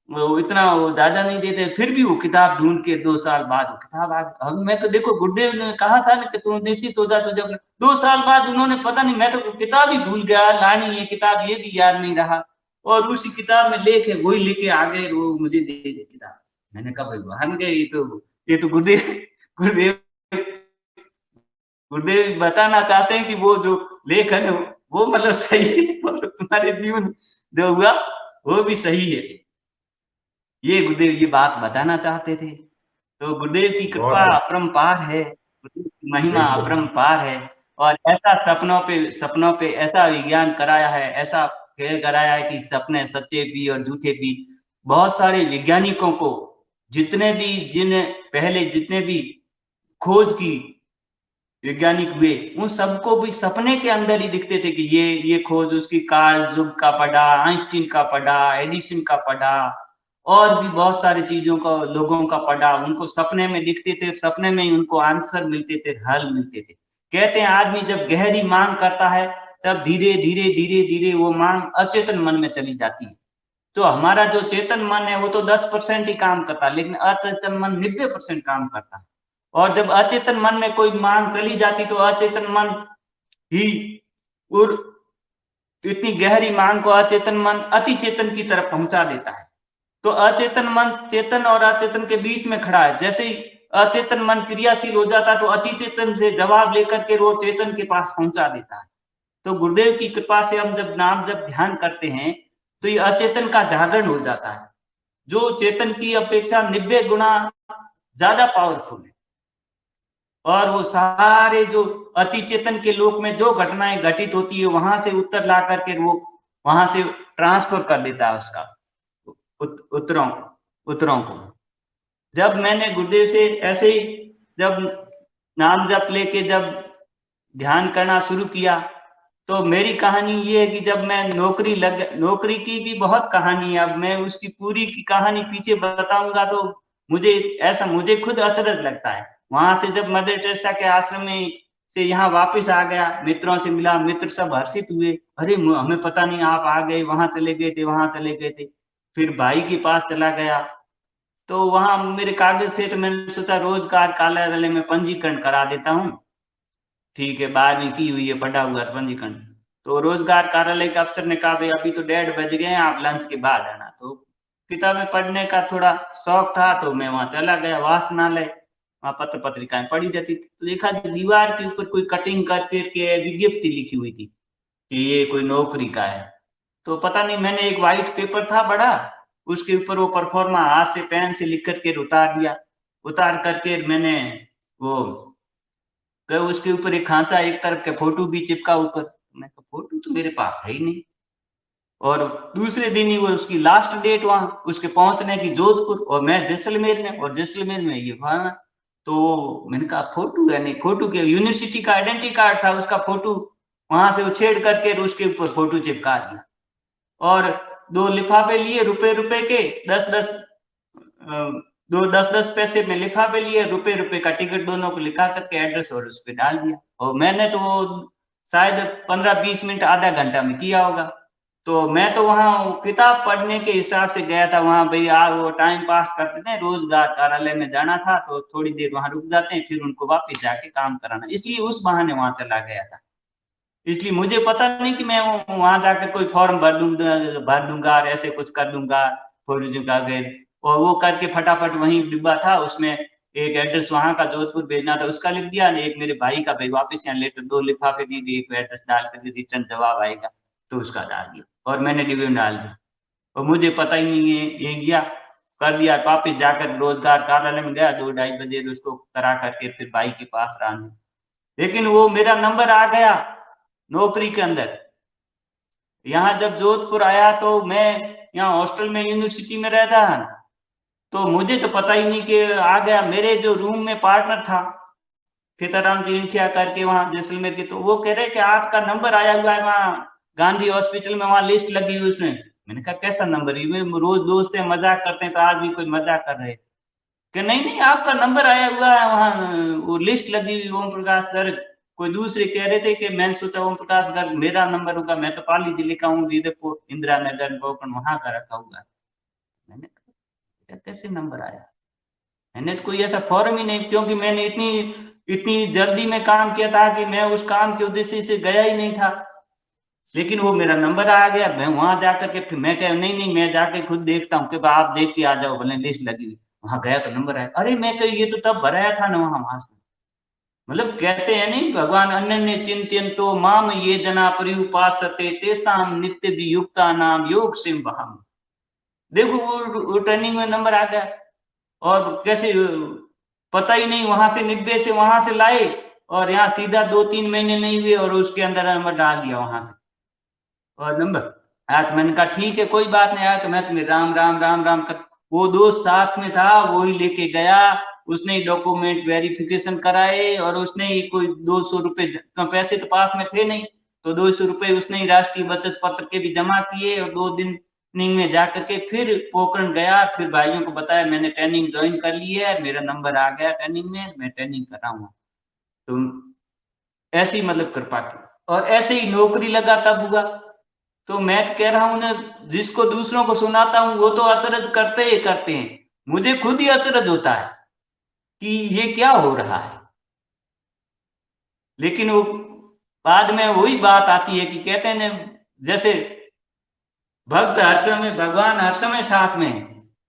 वो इतना वो ज्यादा नहीं देते। फिर भी वो किताब ढूंढ के 2 साल बाद वो किताब आ गई। अब मैं तो देखो गुरुदेव ने कहा था ना कि तुम निश्चित हो जा, तो जब 2 साल बाद उन्होंने पता नहीं, मैं तो किताब ही भूल गया लानी है किताब, ये भी याद नहीं रहा। और उसी किताब में लेख है, वही लेके आ गए, वो मुझे दे दी किताब। मैंने कहा भगवान गए, ये तो गुरुदेव गुरुदेव बताना चाहते हैं कि वो जो लेख है ना, वो मतलब सही है और तुम्हारे जीवन जो हुआ वो भी सही है। ये गुरुदेव ये बात बताना चाहते थे। तो गुरुदेव की कृपा बहुत अपरंपार है, गुरुदेव की महिमा बिल्कुल। अपरंपार है। और ऐसा सपनों पे ऐसा विज्ञान कराया है, ऐसा खेल कराया है कि सपने सच्चे भी और झूठे भी। बहुत सारे वैज्ञानिकों को, पहले जितने भी खोज की वैज्ञानिक हुए, उन सबको भी सपने के अंदर ही दिखते थे कि ये खोज उसकी कार्ल जुग का पढ़ा, आइंस्टीन का पढ़ा, एडिसन का पढ़ा, और भी बहुत सारी चीजों का लोगों का पढ़ा, उनको सपने में दिखते थे, सपने में ही उनको आंसर मिलते थे, हल मिलते थे। कहते हैं आदमी जब गहरी मांग करता है तब धीरे धीरे धीरे धीरे वो मांग अचेतन मन में चली जाती है। तो हमारा जो चेतन मन है वो तो 10% ही काम करता है, लेकिन अचेतन मन 90% काम करता है। और जब अचेतन मन में कोई मांग चली जाती तो अचेतन मन ही और इतनी गहरी मांग को अचेतन मन अति चेतन की तरफ पहुंचा देता है। तो अचेतन मन चेतन और अचेतन के बीच में खड़ा है। जैसे ही अचेतन मन क्रियाशील हो जाता है तो अति चेतन से जवाब लेकर के वो चेतन के पास पहुंचा देता है। तो गुरुदेव की कृपा से हम जब नाम जब ध्यान करते हैं तो ये अचेतन का जागरण हो जाता है, जो चेतन की अपेक्षा 90 गुना ज्यादा पावरफुल है। और वो सारे जो अति चेतन के लोक में जो घटनाएं घटित होती है वहां से उत्तर ला करके वो वहां से ट्रांसफर कर देता है उसका उत्तरों उत्तरों को। जब मैंने गुरुदेव से ऐसे ही जब नाम जप लेके जब ध्यान करना शुरू किया तो मेरी कहानी ये है कि जब मैं नौकरी की भी बहुत कहानी है। अब मैं उसकी पूरी की कहानी पीछे बताऊंगा तो मुझे खुद अचरज लगता है। वहां से जब मदर टेरेसा के आश्रम में से यहाँ वापस आ गया, मित्रों से मिला, मित्र सब हर्षित हुए, अरे हमें पता नहीं आप आ गए, वहां चले गए थे, वहां चले गए थे। फिर भाई के पास चला गया तो वहां मेरे कागज थे तो मैंने सोचा रोजगार कार्यालय में पंजीकरण करा देता हूँ। ठीक है, 12वीं की हुई है, पढ़ा हुआ था पंजीकरण। तो रोजगार कार्यालय के अफसर ने कहा भाई अभी तो 1:30 बज गए हैं, आप लंच के बाद आना। तो किताबें पढ़ने का थोड़ा शौक था तो मैं वहां चला गया, वासनालय, वहां पत्र पत्रिकाएं पढ़ी जाती थी। तो देखा कि दीवार के ऊपर कोई कटिंग करके विज्ञप्ति लिखी हुई थी कि ये कोई नौकरी का है। तो पता नहीं, मैंने एक व्हाइट पेपर था बड़ा, उसके ऊपर वो परफॉर्मा हाथ से पेन से लिख करके उतार दिया। उतार करके मैंने वो उसके ऊपर एक खांचा, एक तरफ के फोटो भी चिपका ऊपर। मैं कहा फोटो तो मेरे पास है ही नहीं। और दूसरे दिन ही वो उसकी लास्ट डेट वहां उसके पहुंचने की जोधपुर, और मैं जैसलमेर में, और जैसलमेर में ये वहां। तो मैंने कहा फोटो है नहीं, फोटो के यूनिवर्सिटी का आइडेंटिटी कार्ड था, उसका फोटो वहां से उछेड़ करके उसके ऊपर फोटो चिपका दिया। और 2 लिफाफे लिए रुपए रुपए के, 10-10 दो 10-10 पैसे में लिफाफे लिए, रुपए रुपए का टिकट दोनों को लिखा करके एड्रेस और उस पे डाल दिया। और मैंने तो वो शायद 15-20 मिनट आधा घंटा में किया होगा। तो मैं तो वहां किताब पढ़ने के हिसाब से गया था, वहां भाई वो टाइम पास करते थे, रोजगार कार्यालय में जाना था तो थोड़ी देर वहां रुक जाते हैं, फिर उनको वापस जाके काम कराना, इसलिए उस बहाने वहां चला गया था। इसलिए मुझे पता नहीं कि मैं वहां जाकर कोई फॉर्म भर दूंगा और ऐसे कुछ कर दूंगा और वो करके फटाफट वहीं डिब्बा था उसमें एक एड्रेस वहां का जोधपुर भेजना था उसका लिख दिया, एक मेरे भाई का भाई वापस यहाँ लेटर 2 लिफाफे दे दिए, एक एड्रेस डाल कर रिटर्न जवाब आएगा तो उसका डाल दिया और मैंने डिब्बे में डाल दिया। और मुझे पता ही नहीं है, ये गया कर दिया, वापिस जाकर रोजगार कार्यालय में गया 2-2:30 बजे उसको करा करके फिर भाई के पास रहा। लेकिन वो मेरा नंबर आ गया नौकरी के अंदर। यहाँ जब जोधपुर आया तो मैं यहाँ हॉस्टल में यूनिवर्सिटी में रहता है, तो मुझे तो पता ही नहीं कि आ गया। मेरे जो रूम में पार्टनर था खेताराम जी इंठिया करके वहां जैसलमेर के, तो वो कह रहे कि आपका नंबर आया हुआ है वहां गांधी हॉस्पिटल में, वहां लिस्ट लगी हुई उसमें। मैंने कहा कैसा नंबर है, रोज दोस्त है मजाक करते हैं तो आज भी कोई मजाक कर रहे कि नहीं नहीं आपका नंबर आया हुआ है वहां, वो लिस्ट लगी हुई ओम प्रकाश गर्ग। कोई दूसरे कह रहे थे कि मैंने सोचा ओम प्रकाश गर्ग मेरा नंबर होगा, मैं तो पाली जिले का हूँ, इंदिरा नगर गोकर्ण वहां का रखा हुआ। मैंने कहा कैसे नंबर आया, मैंने तो कोई ऐसा फॉर्म ही नहीं, क्योंकि मैंने इतनी इतनी जल्दी में काम किया था कि मैं उस काम के उद्देश्य से गया ही नहीं था। लेकिन वो मेरा नंबर आ गया, मैं वहां जाकर के फिर मैं कह नहीं नहीं मैं जाके खुद देखता हूँ कि आप देख के आ जाओ, भले लिस्ट लगी हुई। वहां गया तो नंबर आया, अरे मैं कह ये तो तब भराया था ना वहां से। मतलब कहते हैं नहीं भगवान अनन्य चिंतन तो माम ये जना पर्युपासते तेसाम नित्य वियुक्ता नाम योग सिंह बहम। देखो वो टर्निंग में नंबर आ गया और कैसे पता ही नहीं, वहां से 90 से वहां से लाए और यहाँ सीधा 2-3 महीने नहीं हुए और उसके अंदर नंबर डाल दिया वहां से और नंबर आया। तो मैंने कहा ठीक है कोई बात नहीं, आया तो मैं तुम्हें राम राम राम राम कर। वो दोस्त साथ में था वो ही लेके गया, उसने ही डॉक्यूमेंट वेरिफिकेशन कराए और उसने ही कोई 200 रुपए, पैसे तो पास में थे नहीं, तो 200 रुपए उसने ही राष्ट्रीय बचत पत्र के भी जमा किए और 2 दिन ट्रेनिंग में जाकर के फिर पोखरण गया, फिर भाइयों को बताया मैंने ट्रेनिंग ज्वाइन कर ली है, मेरा नंबर आ गया ट्रेनिंग में, मैं ट्रेनिंग कर रहा हूँ। तो ऐसी मतलब कृपा की, और ऐसे ही नौकरी लगा तब हुआ। तो मैं कह रहा हूँ ना, जिसको दूसरों को सुनाता हूँ वो तो अचरज करते ही करते हैं, मुझे खुद ही अचरज होता है कि ये क्या हो रहा है। लेकिन वो बाद में वही बात आती है कि कहते हैं जैसे भक्त हर समय, भगवान हर समय साथ में है,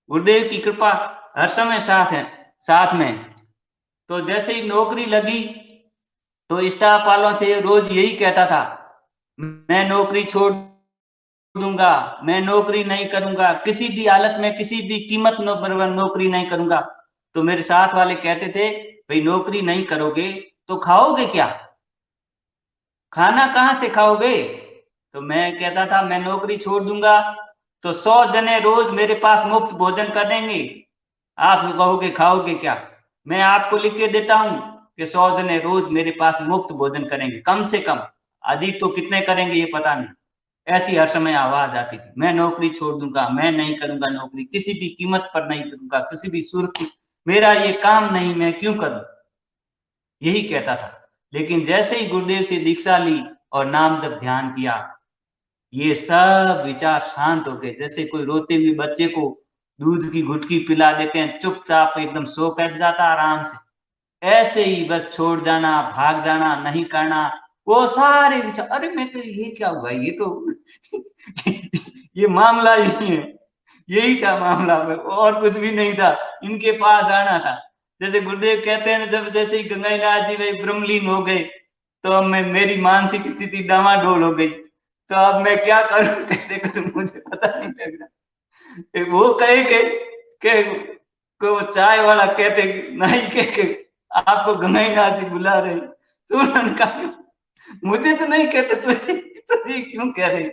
गुरुदेव की कृपा हर समय साथ है, साथ में। तो जैसे ही नौकरी लगी तो स्टाफ वालों से रोज यही कहता था, मैं नौकरी छोड़ दूंगा, मैं नौकरी नहीं करूंगा, किसी भी हालत में किसी भी कीमत पर नौकरी नहीं करूंगा। तो मेरे साथ वाले कहते थे, भाई नौकरी नहीं करोगे तो खाओगे क्या, खाना कहाँ से खाओगे। तो मैं कहता था मैं नौकरी छोड़ दूंगा तो 100 जने रोज मेरे पास मुफ्त भोजन करेंगे, आप कहोगे खाओगे क्या। मैं आपको लिख के देता हूं कि 100 जने रोज मेरे पास मुफ्त भोजन करेंगे, कम से कम, अधिक तो कितने करेंगे ये पता नहीं। ऐसी हर समय आवाज आती थी, मैं नौकरी छोड़ दूंगा, मैं नहीं करूंगा नौकरी, किसी भी कीमत पर नहीं करूंगा, किसी भी सूरत की, मेरा ये काम नहीं, मैं क्यों करूं, यही कहता था। लेकिन जैसे ही गुरुदेव से दीक्षा ली और नाम जब ध्यान किया, ये सब विचार शांत हो गए। जैसे कोई रोते हुए बच्चे को दूध की घुटकी पिला देते हैं, चुपचाप एकदम सो कैसे जाता आराम से, ऐसे ही बस छोड़ जाना, भाग जाना, नहीं करना, वो सारे विचार, अरे मैं तो ये क्या हुआ, ये तो ये मामला ही है, यही था मामला, और कुछ भी नहीं था, इनके पास आना था। जैसे गुरुदेव कहते हैं ना, जब जैसे ही गंगाईनाथ जी भाई ब्रह्मलीन हो गए तो अब मैं, मेरी मानसिक स्थिति डामाडोल हो गई, तो अब मैं क्या करूं, कैसे करूं, मुझे पता नहीं लग रहा। वो कहे के को चाय वाला कहते नहीं के आपको गंगाईनाथ जी बुला रहे, तो उन्होंने कहा मुझे तो नहीं कहते, तुझे क्यों कह रहे,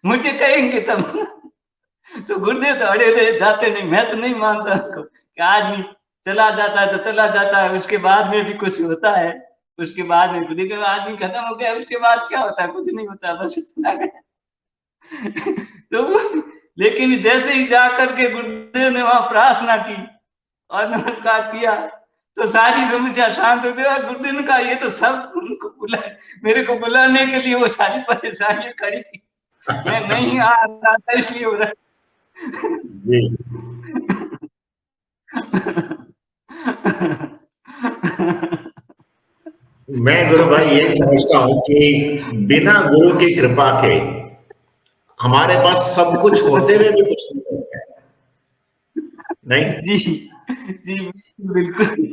मुझे कहेंगे तब। तो गुरुदेव तो अड़े रहे, जाते नहीं, मैं तो नहीं मानता उनको कि आदमी चला जाता है तो चला जाता है, उसके बाद में भी कुछ होता है, उसके बाद में देखो आदमी खत्म हो गया, उसके बाद क्या होता है, कुछ नहीं होता, बस चला गया। तो लेकिन जैसे ही जाकर के गुरुदेव ने वहां प्रार्थना की और नमस्कार किया तो सारी समस्या शांत हो गई, और गुरुदेव ने कहा ये तो सब उनको बुला, मेरे को बुलाने के लिए वो सारी परेशानियां खड़ी थी, मैं नहीं आ रहा था इसलिए हो रहा। जी। मैं गुरु भाई ये समझता हूं कि बिना गुरु की कृपा के हमारे पास सब कुछ होते हुए भी कुछ नहीं होता है, नहीं। जी जी बिल्कुल।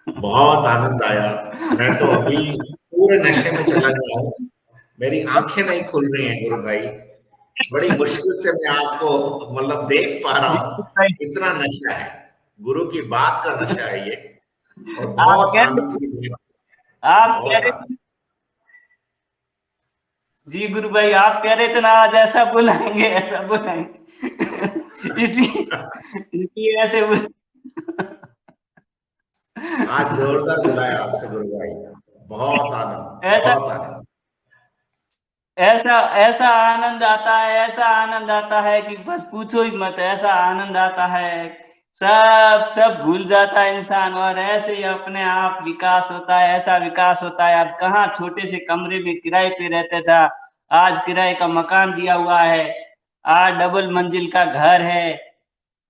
बहुत आनंद आया, मैं तो अभी पूरे नशे में चला गया हूँ, मेरी आंखें नहीं खुल रही हैं गुरु भाई, बड़ी मुश्किल से मैं आपको मतलब देख पा रहा जी हूँ, भाई, इतना नशा है, गुरु की बात का नशा है ये, और आप बहुत कह आनंद रहे की बात, आप कह बहुत रहे आनंद। थे, जी गुरु भाई आप कह रहे थे ना आज ऐसा बुलाएंगे, ऐसा बुलाएंगे। इसलिए इसलिए ऐसे आज जोरदार बुलाया आपसे गुरु भाई, बहुत आनंद, ऐसा बहुत आनंद। ऐसा ऐसा आनंद आता है, ऐसा आनंद आता है कि बस पूछो ही मत, ऐसा आनंद आता है, सब सब भूल जाता है इंसान, और ऐसे ही अपने आप विकास होता है, ऐसा विकास होता है। अब कहाँ छोटे से कमरे में किराए पे रहता था, आज किराए का मकान दिया हुआ है, आज डबल मंजिल का घर है,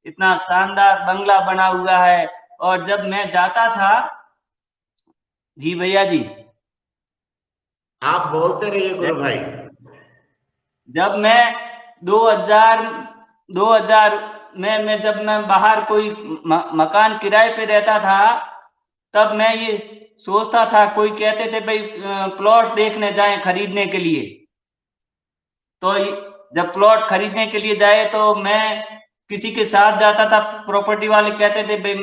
इतना शानदार बंगला बना हुआ है। और जब मैं जाता था, जी भैया जी, आप बोलते रहिए गुरु भाई। जब मैं 2000 2000 में जब मैं बाहर कोई मकान किराए पे रहता था, तब मैं ये सोचता था, कोई कहते थे भाई प्लॉट देखने जाएं खरीदने के लिए, तो जब प्लॉट खरीदने के लिए जाए तो मैं किसी के साथ जाता था, प्रॉपर्टी वाले कहते थे भाई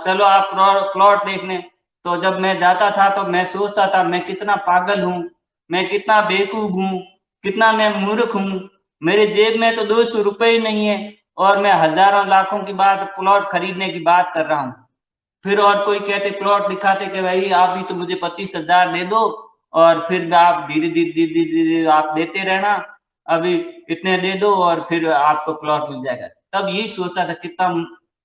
चलो आप प्लॉट देखने, तो जब मैं जाता था तो मैं सोचता था मैं कितना पागल हूँ, मैं कितना बेवकूफ हूँ, कितना मैं मूर्ख हूँ, मेरे जेब में तो 200 रुपए ही नहीं है और मैं हजारों लाखों की बात प्लॉट खरीदने की बात कर रहा हूँ। फिर और कोई कहते प्लॉट दिखाते कि भाई आप भी तो मुझे 25,000 दे दो और फिर आप धीरे धीरे धीरे धीरे आप देते रहना, अभी इतने दे दो और फिर आपको प्लॉट मिल जाएगा। तब यही सोचता था कितना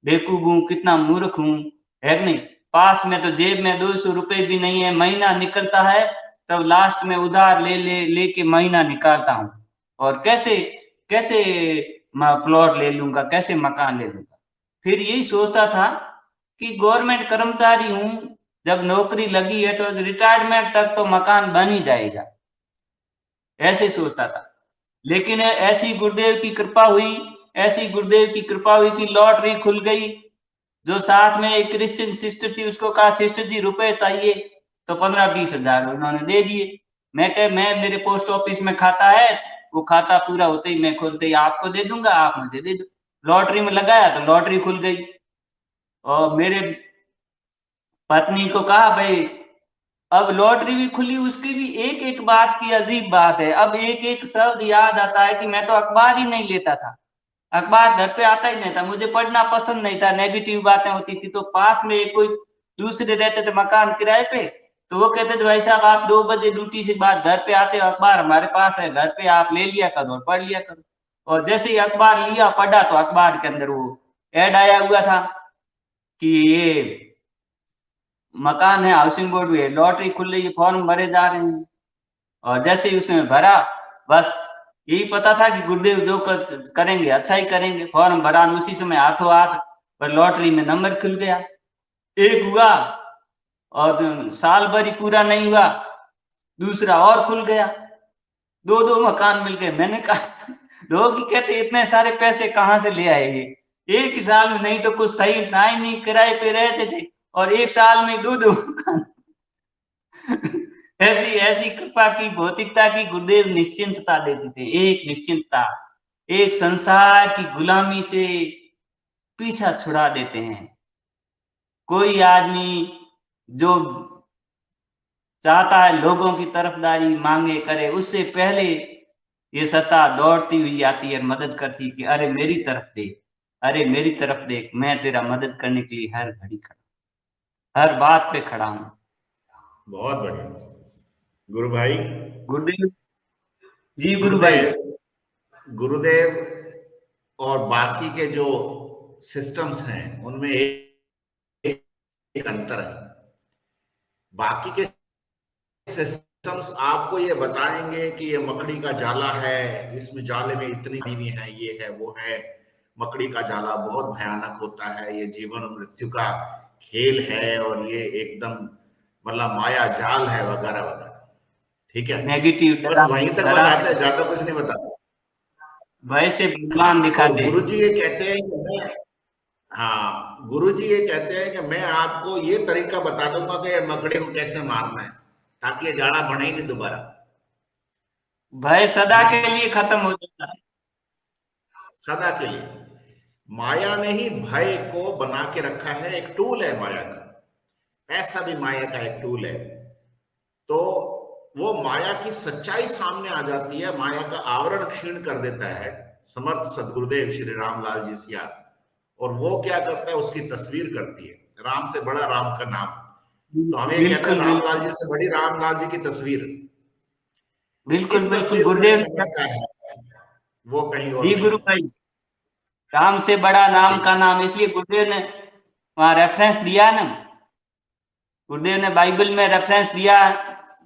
बेवकूफ हूँ, कितना मूर्ख हूँ, है कि नहीं। पास में तो जेब में 200 रुपए भी नहीं है, महीना निकलता है तब लास्ट में उधार लेके महीना निकालता हूँ, और कैसे कैसे प्लॉट ले लूंगा, कैसे मकान ले लूंगा। फिर यही सोचता था कि गवर्नमेंट कर्मचारी हूँ, जब नौकरी लगी है तो रिटायरमेंट तक तो मकान बन ही जाएगा, ऐसे सोचता था। लेकिन ऐसी गुरुदेव की कृपा हुई, ऐसी गुरुदेव की कृपा हुई कि लॉटरी खुल गई। जो साथ में एक क्रिश्चियन सिस्टर थी, उसको कहा सिस्टर जी रुपए चाहिए, तो 15-20 हजार उन्होंने दे दिए। मैं मेरे पोस्ट ऑफिस में खाता है, वो खाता पूरा होते ही मैं खोलते ही आपको दे दूंगा, आप मुझे दे दो। लॉटरी में लगाया तो लॉटरी खुल गई। और मेरे पत्नी को कहा भाई अब लॉटरी भी खुली, उसकी भी एक एक बात की अजीब बात है, अब एक एक शब्द याद आता है कि मैं तो अखबार ही नहीं लेता था, अखबार घर पे आता ही नहीं था, मुझे पढ़ना पसंद नहीं था, नेगेटिव बातें होती थी। तो पास में कोई दूसरे रहते थे मकान किराए पे, तो वो कहते थे भाई साहब आप 2 बजे ड्यूटी से बाद घर पे आते हो, अखबार हमारे पास है घर पे, आप ले लिया करो और पढ़ लिया करो। और जैसे ही अखबार लिया पढ़ा तो अखबार के अंदर वो ऐड आया हुआ था कि ये मकान है, हाउसिंग बोर्ड में लॉटरी खुल रही है, फॉर्म भरे जा रहे हैं। और जैसे ही उसमें भरा, बस यही पता था कि गुरुदेव जो करेंगे अच्छा ही करेंगे। फॉर्म भरा, उसी समय हाथों हाथ पर लॉटरी में नंबर खुल गया। एक हुआ और साल भर ही पूरा नहीं हुआ, दूसरा और खुल गया, 2-2 मकान मिल गए। मैंने कहा लोग ही कहते इतने सारे पैसे कहाँ से ले आए ये, एक ही साल में, नहीं तो कुछ था ही नहीं, किराए पे रहते थे और एक साल में 2-2 मकान। ऐसी ऐसी कृपा की, भौतिकता की गुरुदेव निश्चिंतता देते थे, एक निश्चिंतता, एक संसार की गुलामी से पीछा छुड़ा देते हैं। कोई आदमी जो चाहता है लोगों की तरफदारी मांगे करे, उससे पहले ये सत्ता दौड़ती हुई आती है, मदद करती कि अरे मेरी तरफ देख, अरे मेरी तरफ देख, मैं तेरा मदद करने के लिए हर घड़ी खड़ा, हर बात पे खड़ा हूं। बहुत बढ़िया गुरु भाई। गुरुदेव जी, गुरु भाई। गुरुदेव गुरुदेव और बाकी के जो सिस्टम्स हैं उनमें एक अंतर है। बाकी के सिस्टम्स आपको ये बताएंगे कि ये मकड़ी का जाला है, इसमें जाले में इतनी बीवी है, ये है वो है। मकड़ी का जाला बहुत भयानक होता है, ये जीवन और मृत्यु का खेल है और ये एकदम मतलब माया जाल है वगैरह वगैरह। ठीक है, नेगेटिव बस वहीं तक डरावे, बताते हैं, ज्यादा कुछ नहीं बताते। भय से भगवान हाँ, और दिखाते हैं। गुरुजी ये कहते हैं कि मैं हाँ, गुरुजी ये कहते हैं कि मैं आपको ये तरीका बता दूंगा कि मकड़ी को कैसे मारना है, ताकि ये जाड़ा बने ही नहीं दोबारा। भय है सदा ना, के लिए खत्म हो जाता है। सदा के लिए। माया ने ही भय को बना के रखा है, एक टूल है माया का। पैसा भी माया का एक टूल है। तो वो माया की सच्चाई सामने आ जाती है, माया का आवरण क्षीण कर देता है समर्थ सदगुरुदेव श्री रामलाल जी सिया। और वो क्या करता है, उसकी तस्वीर करती है, राम से बड़ा राम का नाम। तो हम ये कहते हैं बिल्कुल रामलाल बिल्कुल जी से बड़ी रामलाल जी की तस्वीर। बिल्कुल इस बिल्कुल तस्वीर में जो गुरुदेव। चमत्कार है वो कहीं और जी नहीं गुरु है। भाई, राम से बड़ा नाम ठीक का है, नाम, इसलिए गुरुदेव ने वहां रेफरेंस दिया ना, गुरुदेव ने बाइबल में रेफरेंस दिया,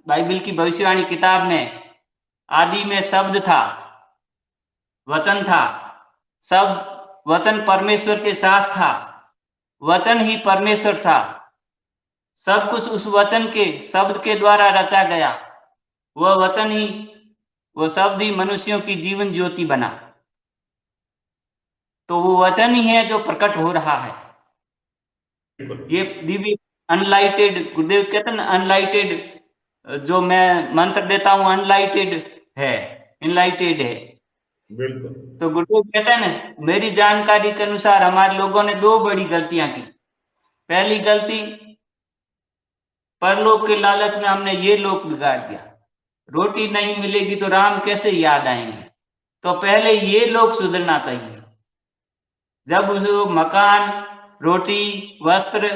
बाइबल की भविष्यवाणी किताब में, आदि में शब्द था, वचन था, शब्द वचन परमेश्वर के साथ था, वचन ही परमेश्वर था, सब कुछ उस वचन के शब्द के द्वारा रचा गया, वह वचन ही, वो शब्द ही मनुष्यों की जीवन ज्योति बना। तो वो वचन ही है जो प्रकट हो रहा है। बिल्कुल ये दिव्य अनलाइटेड, गुरुदेव कहते हैं ना अनलाइटेड, जो मैं मंत्र देता हूं अनलाइटेड है, इनलाइटेड है। बिल्कुल। तो गुरुदेव कहते हैं ना, मेरी जानकारी के अनुसार हमारे लोगों ने 2 बड़ी गलतियां की। पहली गलती, परलोक के लालच में हमने ये लोक बिगाड़ दिया, रोटी नहीं मिलेगी तो राम कैसे याद आएंगे। तो पहले ये लोग सुधरना चाहिए। जब उस मकान, रोटी, वस्त्र,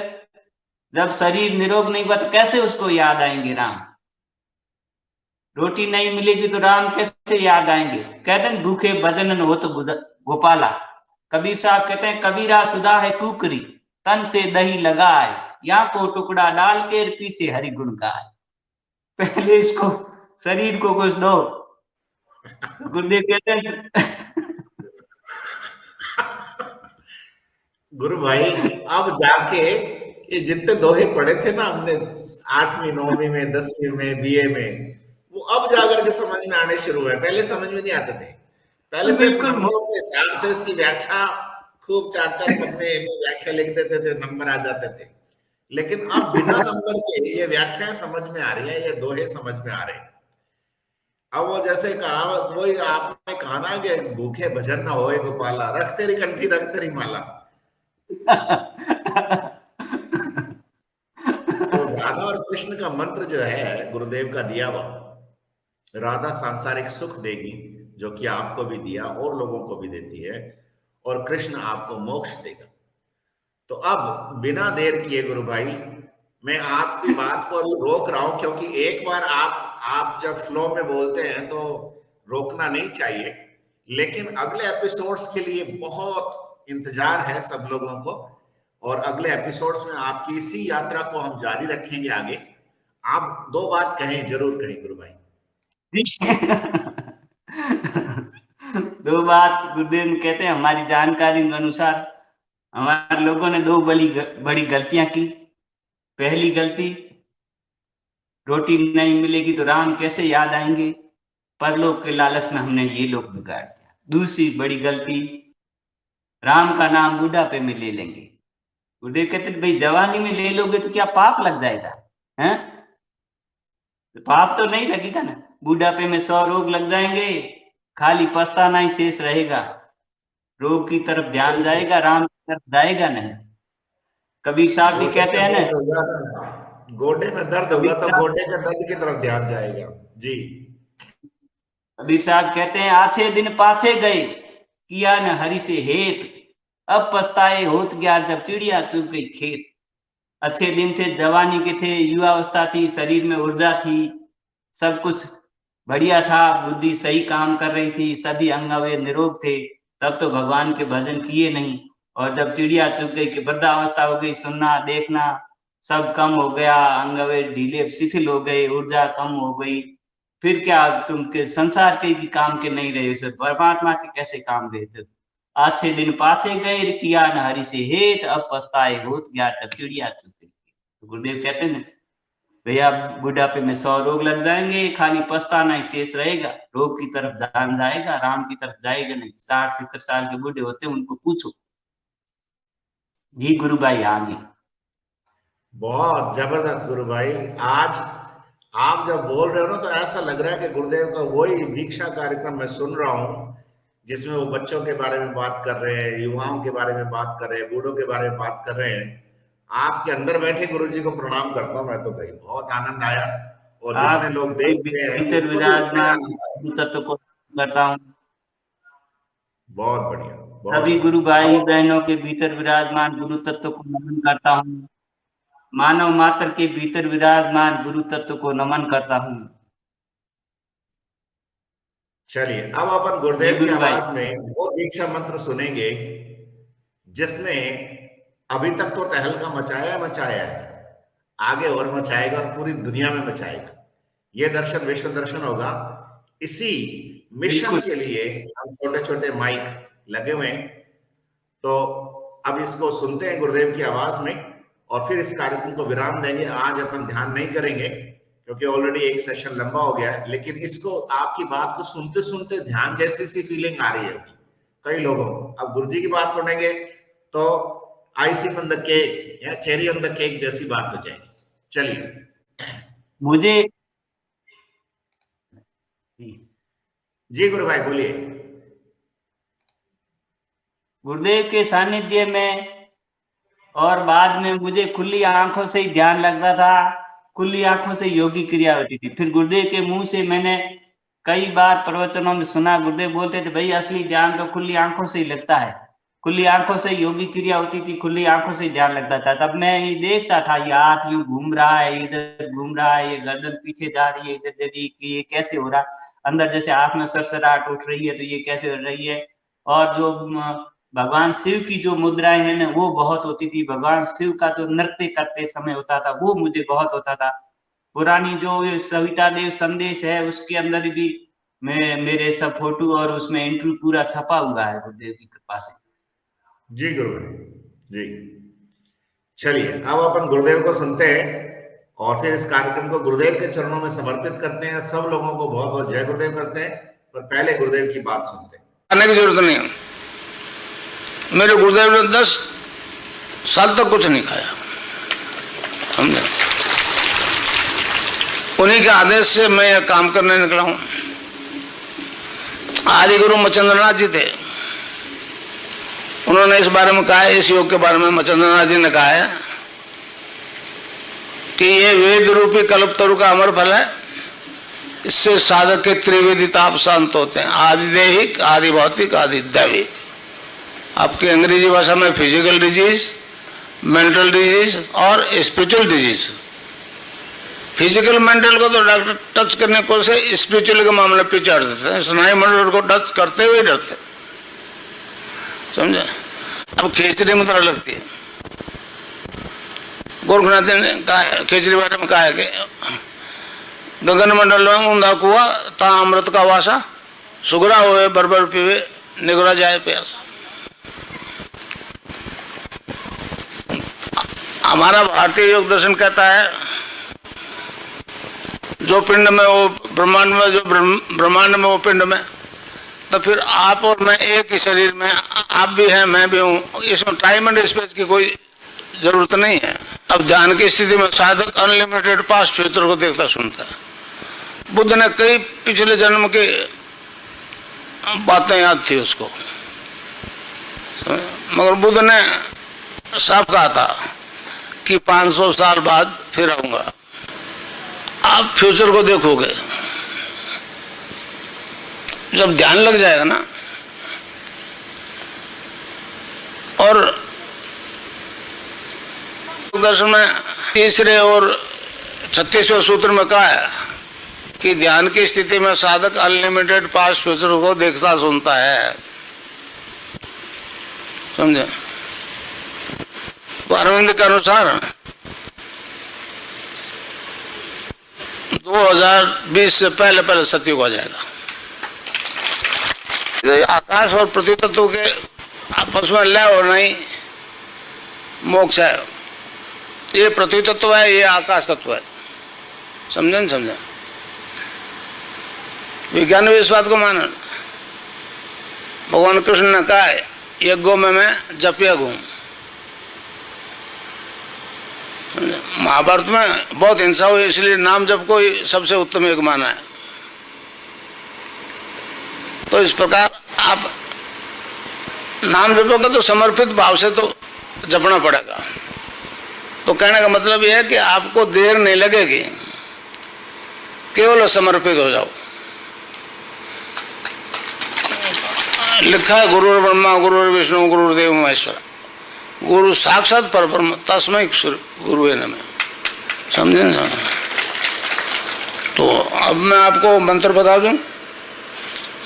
जब शरीर निरोग नहीं हुआ तो कैसे उसको याद आएंगे राम। रोटी नहीं मिलेगी तो राम कैसे याद आएंगे। कहते हैं भूखे भजन न हो तो गोपाला। कबीर साहब कहते हैं कबीरा सुधा है कुकरी, तन से दही लगाए, या को टुकड़ा डाल के पीछे हरि गुण गाए। पहले इसको शरीर को कुछ दो। तो गुरुदेव कहते हैं गुरु भाई, अब जाके ये जितने दोहे पढ़े थे ना हमने 8वीं 9वीं में 10वीं में बीए में, वो अब जाकर के समझ में आने शुरू हुए। पहले समझ में नहीं आते थे। पहले सिर्फ बिल्कुल नंबरों के हिसाब से इसकी व्याख्या खूब 4-4 पन्ने में व्याख्या लिख देते थे, नंबर आ जाते थे। लेकिन अब बिना नंबर के ये व्याख्याएं समझ में आ रही है, ये दोहे समझ में आ रहे हैं। अब वो जैसे कहावत, वही आपने कहा ना कि भूखे भजन ना होए गोपाला, रख तेरी कंठी रख तेरी माला। तो राधा और कृष्ण का मंत्र जो है गुरुदेव का दिया हुआ, राधा सांसारिक सुख देगी जो कि आपको भी दिया और लोगों को भी देती है, और कृष्ण आपको मोक्ष देगा। तो अब बिना देर किए गुरु भाई, मैं आपकी बात को अभी रोक रहा हूं, क्योंकि एक बार आप जब फ्लो में बोलते हैं तो रोकना नहीं चाहिए। लेकिन अगले एपिसोड्स के लिए बहुत इंतजार है सब लोगों को, और अगले एपिसोड्स में आपकी इसी यात्रा को हम जारी रखेंगे आगे। आप 2 बात कहें, जरूर कहें गुरु भाई। दो बात गुरुदेव कहते हैं, हमारी जानकारी के अनुसार हमारे लोगों ने 2 बड़ी गलतियां की। पहली गलती, रोटी नहीं मिलेगी तो राम कैसे याद आएंगे, परलोक के लालच में हमने ये लोग बिगाड़ दिया। दूसरी बड़ी गलती, राम का नाम बुढ़ापे में ले लेंगे। गुरुदेव कहते भाई जवानी में ले लोगे तो क्या पाप लग जाएगा, हैं? तो पाप तो नहीं लगेगा ना। बुढ़ापे में 100 रोग लग जाएंगे, खाली पछताना ही शेष रहेगा। रोग की तरफ ध्यान जाएगा, राम की तरफ जाएगा नहीं। कबीर साहब भी कहते हैं ना, गोडे में दर्द होगा तो गोडे के दर्द की तरफ ध्यान जाएगा। जी। कबीर साहब कहते हैं आछे दिन पाछे गए, किया न हरि से हेत, अब पछताए होत गया जब चिड़िया चुग गई खेत। अच्छे दिन थे, जवानी के थे, युवावस्था थी, शरीर में ऊर्जा थी, सब कुछ बढ़िया था, बुद्धि सही काम कर रही थी, सभी अंग अवयव निरोग थे। तब तो भगवान के भजन किए नहीं, और जब चिड़िया चुग गई कि वृद्धावस्था हो गई, सुनना देखना सब कम हो गया, अंग अवयव ढीले शिथिल हो गए, ऊर्जा कम हो गई, फिर क्या तुम के संसार के की काम के नहीं रहे, उसे परमात्मा के कैसे काम देते। आछे दिन पाछे गए, किया न हरि से हेत, अब पछताए होत गया जब चिड़िया चुग गई। तो गुरुदेव कहते हैं भैया बुढ़ापे में 100 रोग लग जाएंगे, खाली पछताना ही शेष रहेगा, रोग की तरफ ध्यान जाएगा, राम की तरफ जाएगा नहीं। 60-70 साल के बूढ़े होते हैं, उनको पूछो। जी गुरु भाई। हाँ जी, बहुत जबरदस्त गुरु भाई। आज आप जब बोल रहे हो ना, तो ऐसा लग रहा है कि गुरुदेव का वही दीक्षा कार्यक्रम मैं सुन रहा हूँ, जिसमें वो बच्चों के बारे में बात कर रहे हैं, युवाओं के बारे में बात कर रहे हैं, बूढ़ों के बारे में बात कर रहे हैं। आपके अंदर बैठे गुरु जी को प्रणाम करता हूँ मैं तो भाई, बहुत आनंद आया। और जितने आप लोग देख रहे हैं भीतर उनको भी उतना ही विराजमान आनंद आया। तत्व को करता हूँ। बहुत बढ़िया, बहुत सभी अच्छा। गुरु भाई अब बहनों के भीतर विराजमान गुरु तत्व को नमन करता हूँ। मानव मात्र के भीतर विराजमान गुरु तत्व को नमन करता हूँ। चलिए, अब अपन जी गुरुदेव की गुरु भाई। आवाज में वो दीक्षा मंत्र सुनेंगे जिसने अभी तक तो तहलका मचाया मचाया है, आगे और मचाएगा और पूरी दुनिया में मचाएगा। ये दर्शन विश्व दर्शन होगा। इसी मिशन बिल्कुल के लिए हम छोटे छोटे माइक लगे हुए हैं। तो अब इसको सुनते हैं गुरुदेव की आवाज में, और फिर इस कार्यक्रम को विराम देंगे। आज अपन ध्यान नहीं करेंगे क्योंकि ऑलरेडी एक सेशन लंबा हो गया है, लेकिन इसको आपकी बात को सुनते सुनते ध्यान जैसी सी फीलिंग आ रही है कई लोगों को। अब गुरुजी की बात सुनेंगे तो आइसिंग ऑन द केक या चेरी ऑन द केक जैसी बात हो जाएगी। चलिए। मुझे जी गुरु भाई बोलिए। गुरुदेव के सानिध्य में और बाद में मुझे खुली आंखों से ही ध्यान लगता था, खुली आंखों से योगी क्रिया होती थी। फिर गुरुदेव के मुंह से मैंने कई बार प्रवचनों में सुना, गुरुदेव बोलते थे भाई असली ध्यान तो खुली आंखों से ही लगता है। खुली आंखों से योगी क्रिया होती थी, खुली आंखों से ध्यान लगता था। तब मैं ये देखता था, ये हाथ यूं घूम रहा है, इधर घूम रहा है, ये गर्दन पीछे जा रही है, इधर जा रही है, कि ये कैसे हो रहा है। अंदर जैसे हाथ में सरसराहट उठ रही है, तो ये कैसे हो रही है। और जो भगवान शिव की जो मुद्राएं हैं ना, वो बहुत होती थी। भगवान शिव का जो नृत्य करते समय होता था, वो मुझे बहुत होता था। पुरानी जो सविता देव संदेश है, उसके अंदर भी मेरे सब फोटो और उसमें इंटरव्यू पूरा छपा हुआ है, गुरुदेव की कृपा से। जी गुरुदेव जी। चलिए अब अपन गुरुदेव को सुनते हैं और फिर इस कार्यक्रम को गुरुदेव के चरणों में समर्पित करते हैं। सब लोगों को बहुत बहुत जय गुरुदेव करते हैं, पर पहले गुरुदेव की बात सुनते हैं। आने की जरूरत नहीं है। मेरे गुरुदेव ने 10 साल तक कुछ नहीं खाया, समझे। उन्हीं के आदेश से मैं यह काम करने निकला हूं। आदि गुरु मचंद्रनाथ जी थे, उन्होंने इस बारे में कहा है, इस योग के बारे में मचंद्रनाथ जी ने कहा है कि ये वेद रूपी कल्पतरु का अमर फल है, इससे साधक के त्रिवेदी ताप शांत होते हैं, आदि दैहिक, आदि भौतिक, आदि दैविक। आपकी अंग्रेजी भाषा में फिजिकल डिजीज, मेंटल डिजीज और स्पिरिचुअल डिजीज। फिजिकल मेंटल को तो डॉक्टर टच करने को से स्पिरिचुअल के मामले पीछे हट देते हैं, स्नायु मंडल को टच करते हुए डरते, समझे। अब खेचरी मुद्रा लगती है। गोरखनाथ ने कहा, खेचरी बारे में कहा है कि गगन मंडल में ऊंधा कुआ ता अमृत का वासा, सुगरा हुए बरबर पीवे निगरा जाए प्यास। हमारा भारतीय योग दर्शन कहता है जो पिंड में वो ब्रह्मांड में, जो ब्रह्मांड में वो पिंड में, तो फिर आप और मैं एक ही शरीर में, आप भी हैं मैं भी हूँ, इसमें टाइम एंड स्पेस की कोई जरूरत नहीं है। अब ध्यान की स्थिति में साधक अनलिमिटेड पास्ट फ्यूचर को देखता सुनता है। बुद्ध ने कई पिछले जन्म की बातें याद थी उसको, मगर बुद्ध ने साफ कहा था कि 500 साल बाद फिर आऊंगा। आप फ्यूचर को देखोगे, जब ध्यान लग जाएगा ना, और दर्शन में तीसरे और 36वें सूत्र में कहा है कि ध्यान की स्थिति में साधक अनलिमिटेड पास्ट फ्यूचर को देखता सुनता है, समझे। तो अरविंद के अनुसार 2020 से पहले पहले सतयुग हो जाएगा। आकाश और पृथ्वी तत्व के आपस में लय और नहीं मोक्ष है। ये पृथ्वी तत्व है, ये आकाश तत्व है, समझे न समझे। विज्ञान भी इस बात को माना। भगवान कृष्ण ने कहा है यज्ञों में मैं जपिया हूं। महाभारत में बहुत हिंसा हुई, इसलिए नाम जप को ही सबसे उत्तम योग माना है। तो इस प्रकार आप नाम जपोगे तो समर्पित भाव से तो जपना पड़ेगा। तो कहने का मतलब यह है कि आपको देर नहीं लगेगी, केवल समर्पित हो जाओ। लिखा है गुरु ब्रह्मा गुरु विष्णु गुरुदेव महेश्वर, गुरु साक्षात परब्रह्म तस्मै गुरुवे नमः, समझे ना। तो अब मैं आपको मंत्र बता दूं,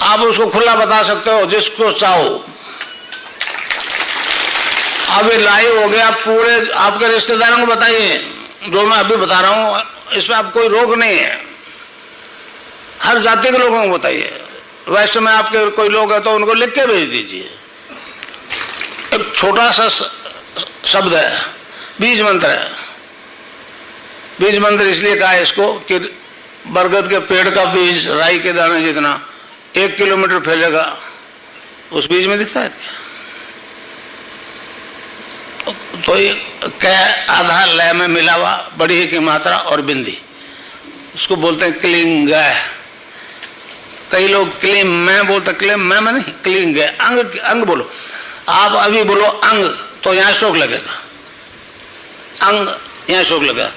आप उसको खुला बता सकते हो जिसको चाहो। अब ये लाइव हो गया, पूरे आपके रिश्तेदारों को बताइए जो मैं अभी बता रहा हूं, इसमें आप कोई रोक नहीं है। हर जाति के लोगों को बताइए। वेस्ट में आपके कोई लोग हैं तो उनको लिख के भेज दीजिए। एक छोटा सा शब्द है, बीज मंत्र है। बीज मंत्र इसलिए कहा है इसको कि बरगद के पेड़ का बीज राई के दाने जितना 1 किलोमीटर फैलेगा, उस बीज में दिखता है क्या? तो ये कह आधा लय में मिला हुआ, बड़ी की मात्रा और बिंदी, उसको बोलते हैं क्लिंग। कई लोग क्लीम मैं बोलते, क्लीम मैं नहीं, क्लिंग। अंग अंग बोलो, आप अभी बोलो अंग तो यहाँ स्ट्रोक लगेगा, अंग यहाँ स्ट्रोक लगेगा।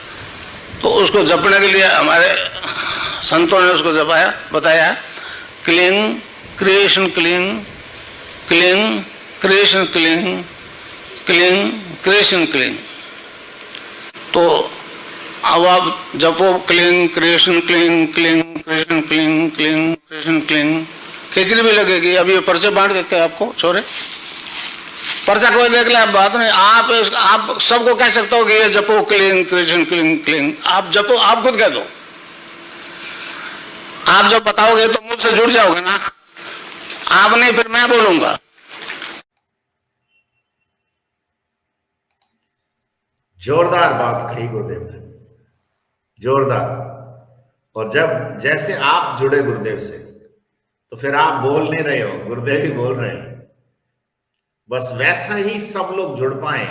तो उसको जपने के लिए हमारे संतों ने उसको जपाया, बताया cling creation, cling cling Krishna क्लीं क्लीं कृष्ण क्लीं। तो अब आप जपो क्लीं कृष्ण क्लीं क्लीं कृष्ण क्लीं क्लीं कृष्ण क्लीं। खिचड़ी भी लगेगी। अभी ये पर्चे बांट देते हैं आपको छोरे, पर्चा कोई देख ले, आप बात नहीं। आप सबको कह सकते हो कि ये जपो क्लीं कृष्ण क्लीं क्लीं। आप जपो, आप खुद कह दो। आप जब बताओगे तो मुझसे जुड़ जाओगे ना, आप नहीं फिर मैं बोलूंगा। जोरदार बात कही गुरुदेव ने, जोरदार। और जब जैसे आप जुड़े गुरुदेव से तो फिर आप बोल नहीं रहे हो, गुरुदेव ही बोल रहे हैं। बस वैसा ही सब लोग जुड़ पाए।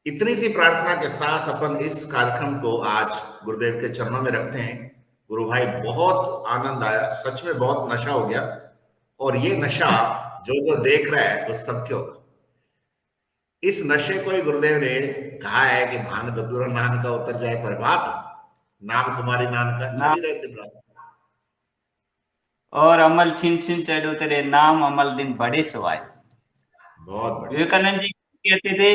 इतनी सी प्रार्थना के साथ अपन इस कार्यक्रम को आज गुरुदेव के चरणों में रखते हैं। गुरु भाई, बहुत आनंद आया, सच में बहुत नशा हो गया। और ये नशा जो जो देख रहा है वो सबके होगा। इस नशे को ही गुरुदेव ने कहा है कि भांग धतूरा नान का उतर जाए प्रभात, नाम कुमारी नान का चली रहे दिन रात। और अमल छिन छिन चढ़ो तेरे नाम, अमल दिन बड़े सवाए। बहुत बढ़िया। विवेकानंद जी कहते थे,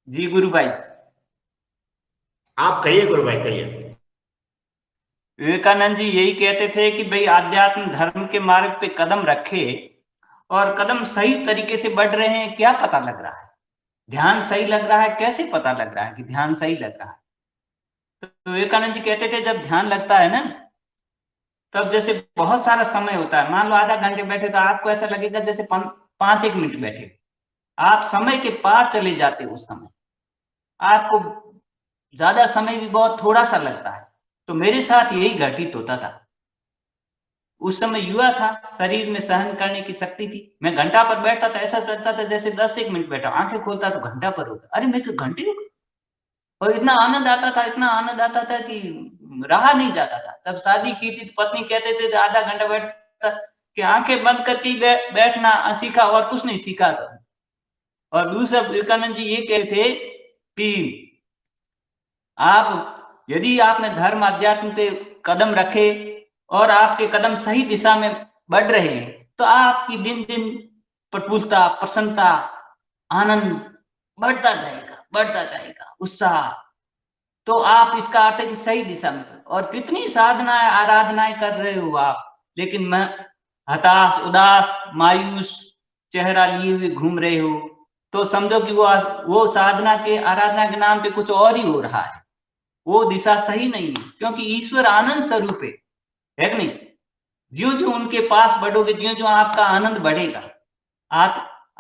जी गुरु भाई। आप कहिए गुरु भाई, कहिए। विवेकानंद जी यही कहते थे कि भाई आध्यात्म धर्म के मार्ग पे कदम रखे, और कदम सही तरीके से बढ़ रहे हैं क्या पता लग रहा है, ध्यान सही लग रहा है कैसे पता लग रहा है कि ध्यान सही लग रहा है। तो विवेकानंद जी कहते थे जब ध्यान लगता है ना, तब जैसे बहुत सारा समय होता है, मान लो आधा घंटे बैठे तो आपको ऐसा लगेगा जैसे 5-1 मिनट बैठे। आप समय के पार चले जाते उस समय, आपको ज्यादा समय भी बहुत थोड़ा सा लगता है। तो मेरे साथ यही घटित होता था। उस समय युवा था, शरीर में सहन करने की शक्ति थी। मैं घंटा पर बैठता था, ऐसा लगता था जैसे 10-1 मिनट बैठा, आंखें खोलता तो घंटा पर होता, अरे मैं घंटे हो गए। और इतना आनंद आता था, इतना आनंद आता था कि रहा नहीं जाता था। जब शादी की थी तो पत्नी कहते थे आधा घंटा बैठता कि आंखें बंद करके बैठना सीखा और कुछ नहीं सीखा था। और दूसरा विवेकानंद जी ये कहते थे कि आप यदि आपने धर्म अध्यात्म पे कदम रखे और आपके कदम सही दिशा में बढ़ रहे हैं, तो आपकी दिन दिन प्रफुल्लता, प्रसन्नता, आनंद बढ़ता जाएगा, उत्साह। तो आप, इसका अर्थ है कि सही दिशा में। और कितनी साधनाएं आराधनाएं कर रहे हो आप, लेकिन मैं हताश, उदास, मायूस चेहरा लिए हुए घूम रहे हो, तो समझो कि वो साधना के, आराधना के नाम पे कुछ और ही हो रहा है। वो दिशा सही नहीं है, क्योंकि ईश्वर आनंद स्वरूप है कि नहीं। ज्यों ज्यों उनके पास बढ़ोगे, ज्यों ज्यों आपका आनंद बढ़ेगा।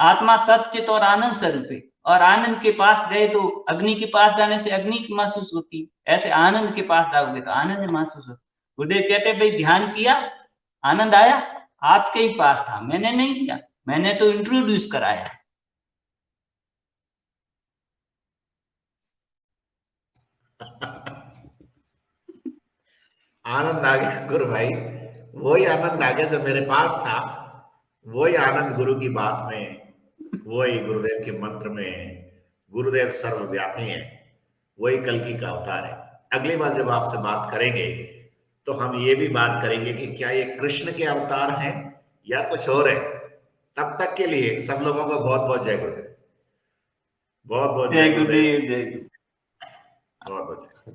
आत्मा सच्चित और आनंद स्वरूप है, और आनंद के पास गए तो अग्नि के पास जाने से अग्नि महसूस होती, ऐसे आनंद के पास जाओगे तो आनंद महसूस होता। गुरुदेव कहते भाई ध्यान किया, आनंद आया, आपके ही पास था, मैंने नहीं दिया, मैंने तो इंट्रोड्यूस कराया है। आनंद आ गया गुरु भाई, वही आनंद आ गया जो मेरे पास था। वही आनंद गुरु की बात में, वही गुरुदेव के मंत्र में। गुरुदेव सर्वव्यापी है, वही कल्कि का अवतार है। अगली बार जब आपसे बात करेंगे तो हम ये भी बात करेंगे कि क्या ये कृष्ण के अवतार हैं या कुछ और है। तब तक के लिए सब लोगों को बहुत बहुत जय गुरुदेव, बहुत बहुत जय गुरुदेव, जय गुरुदेव। बहुत बहुत जय।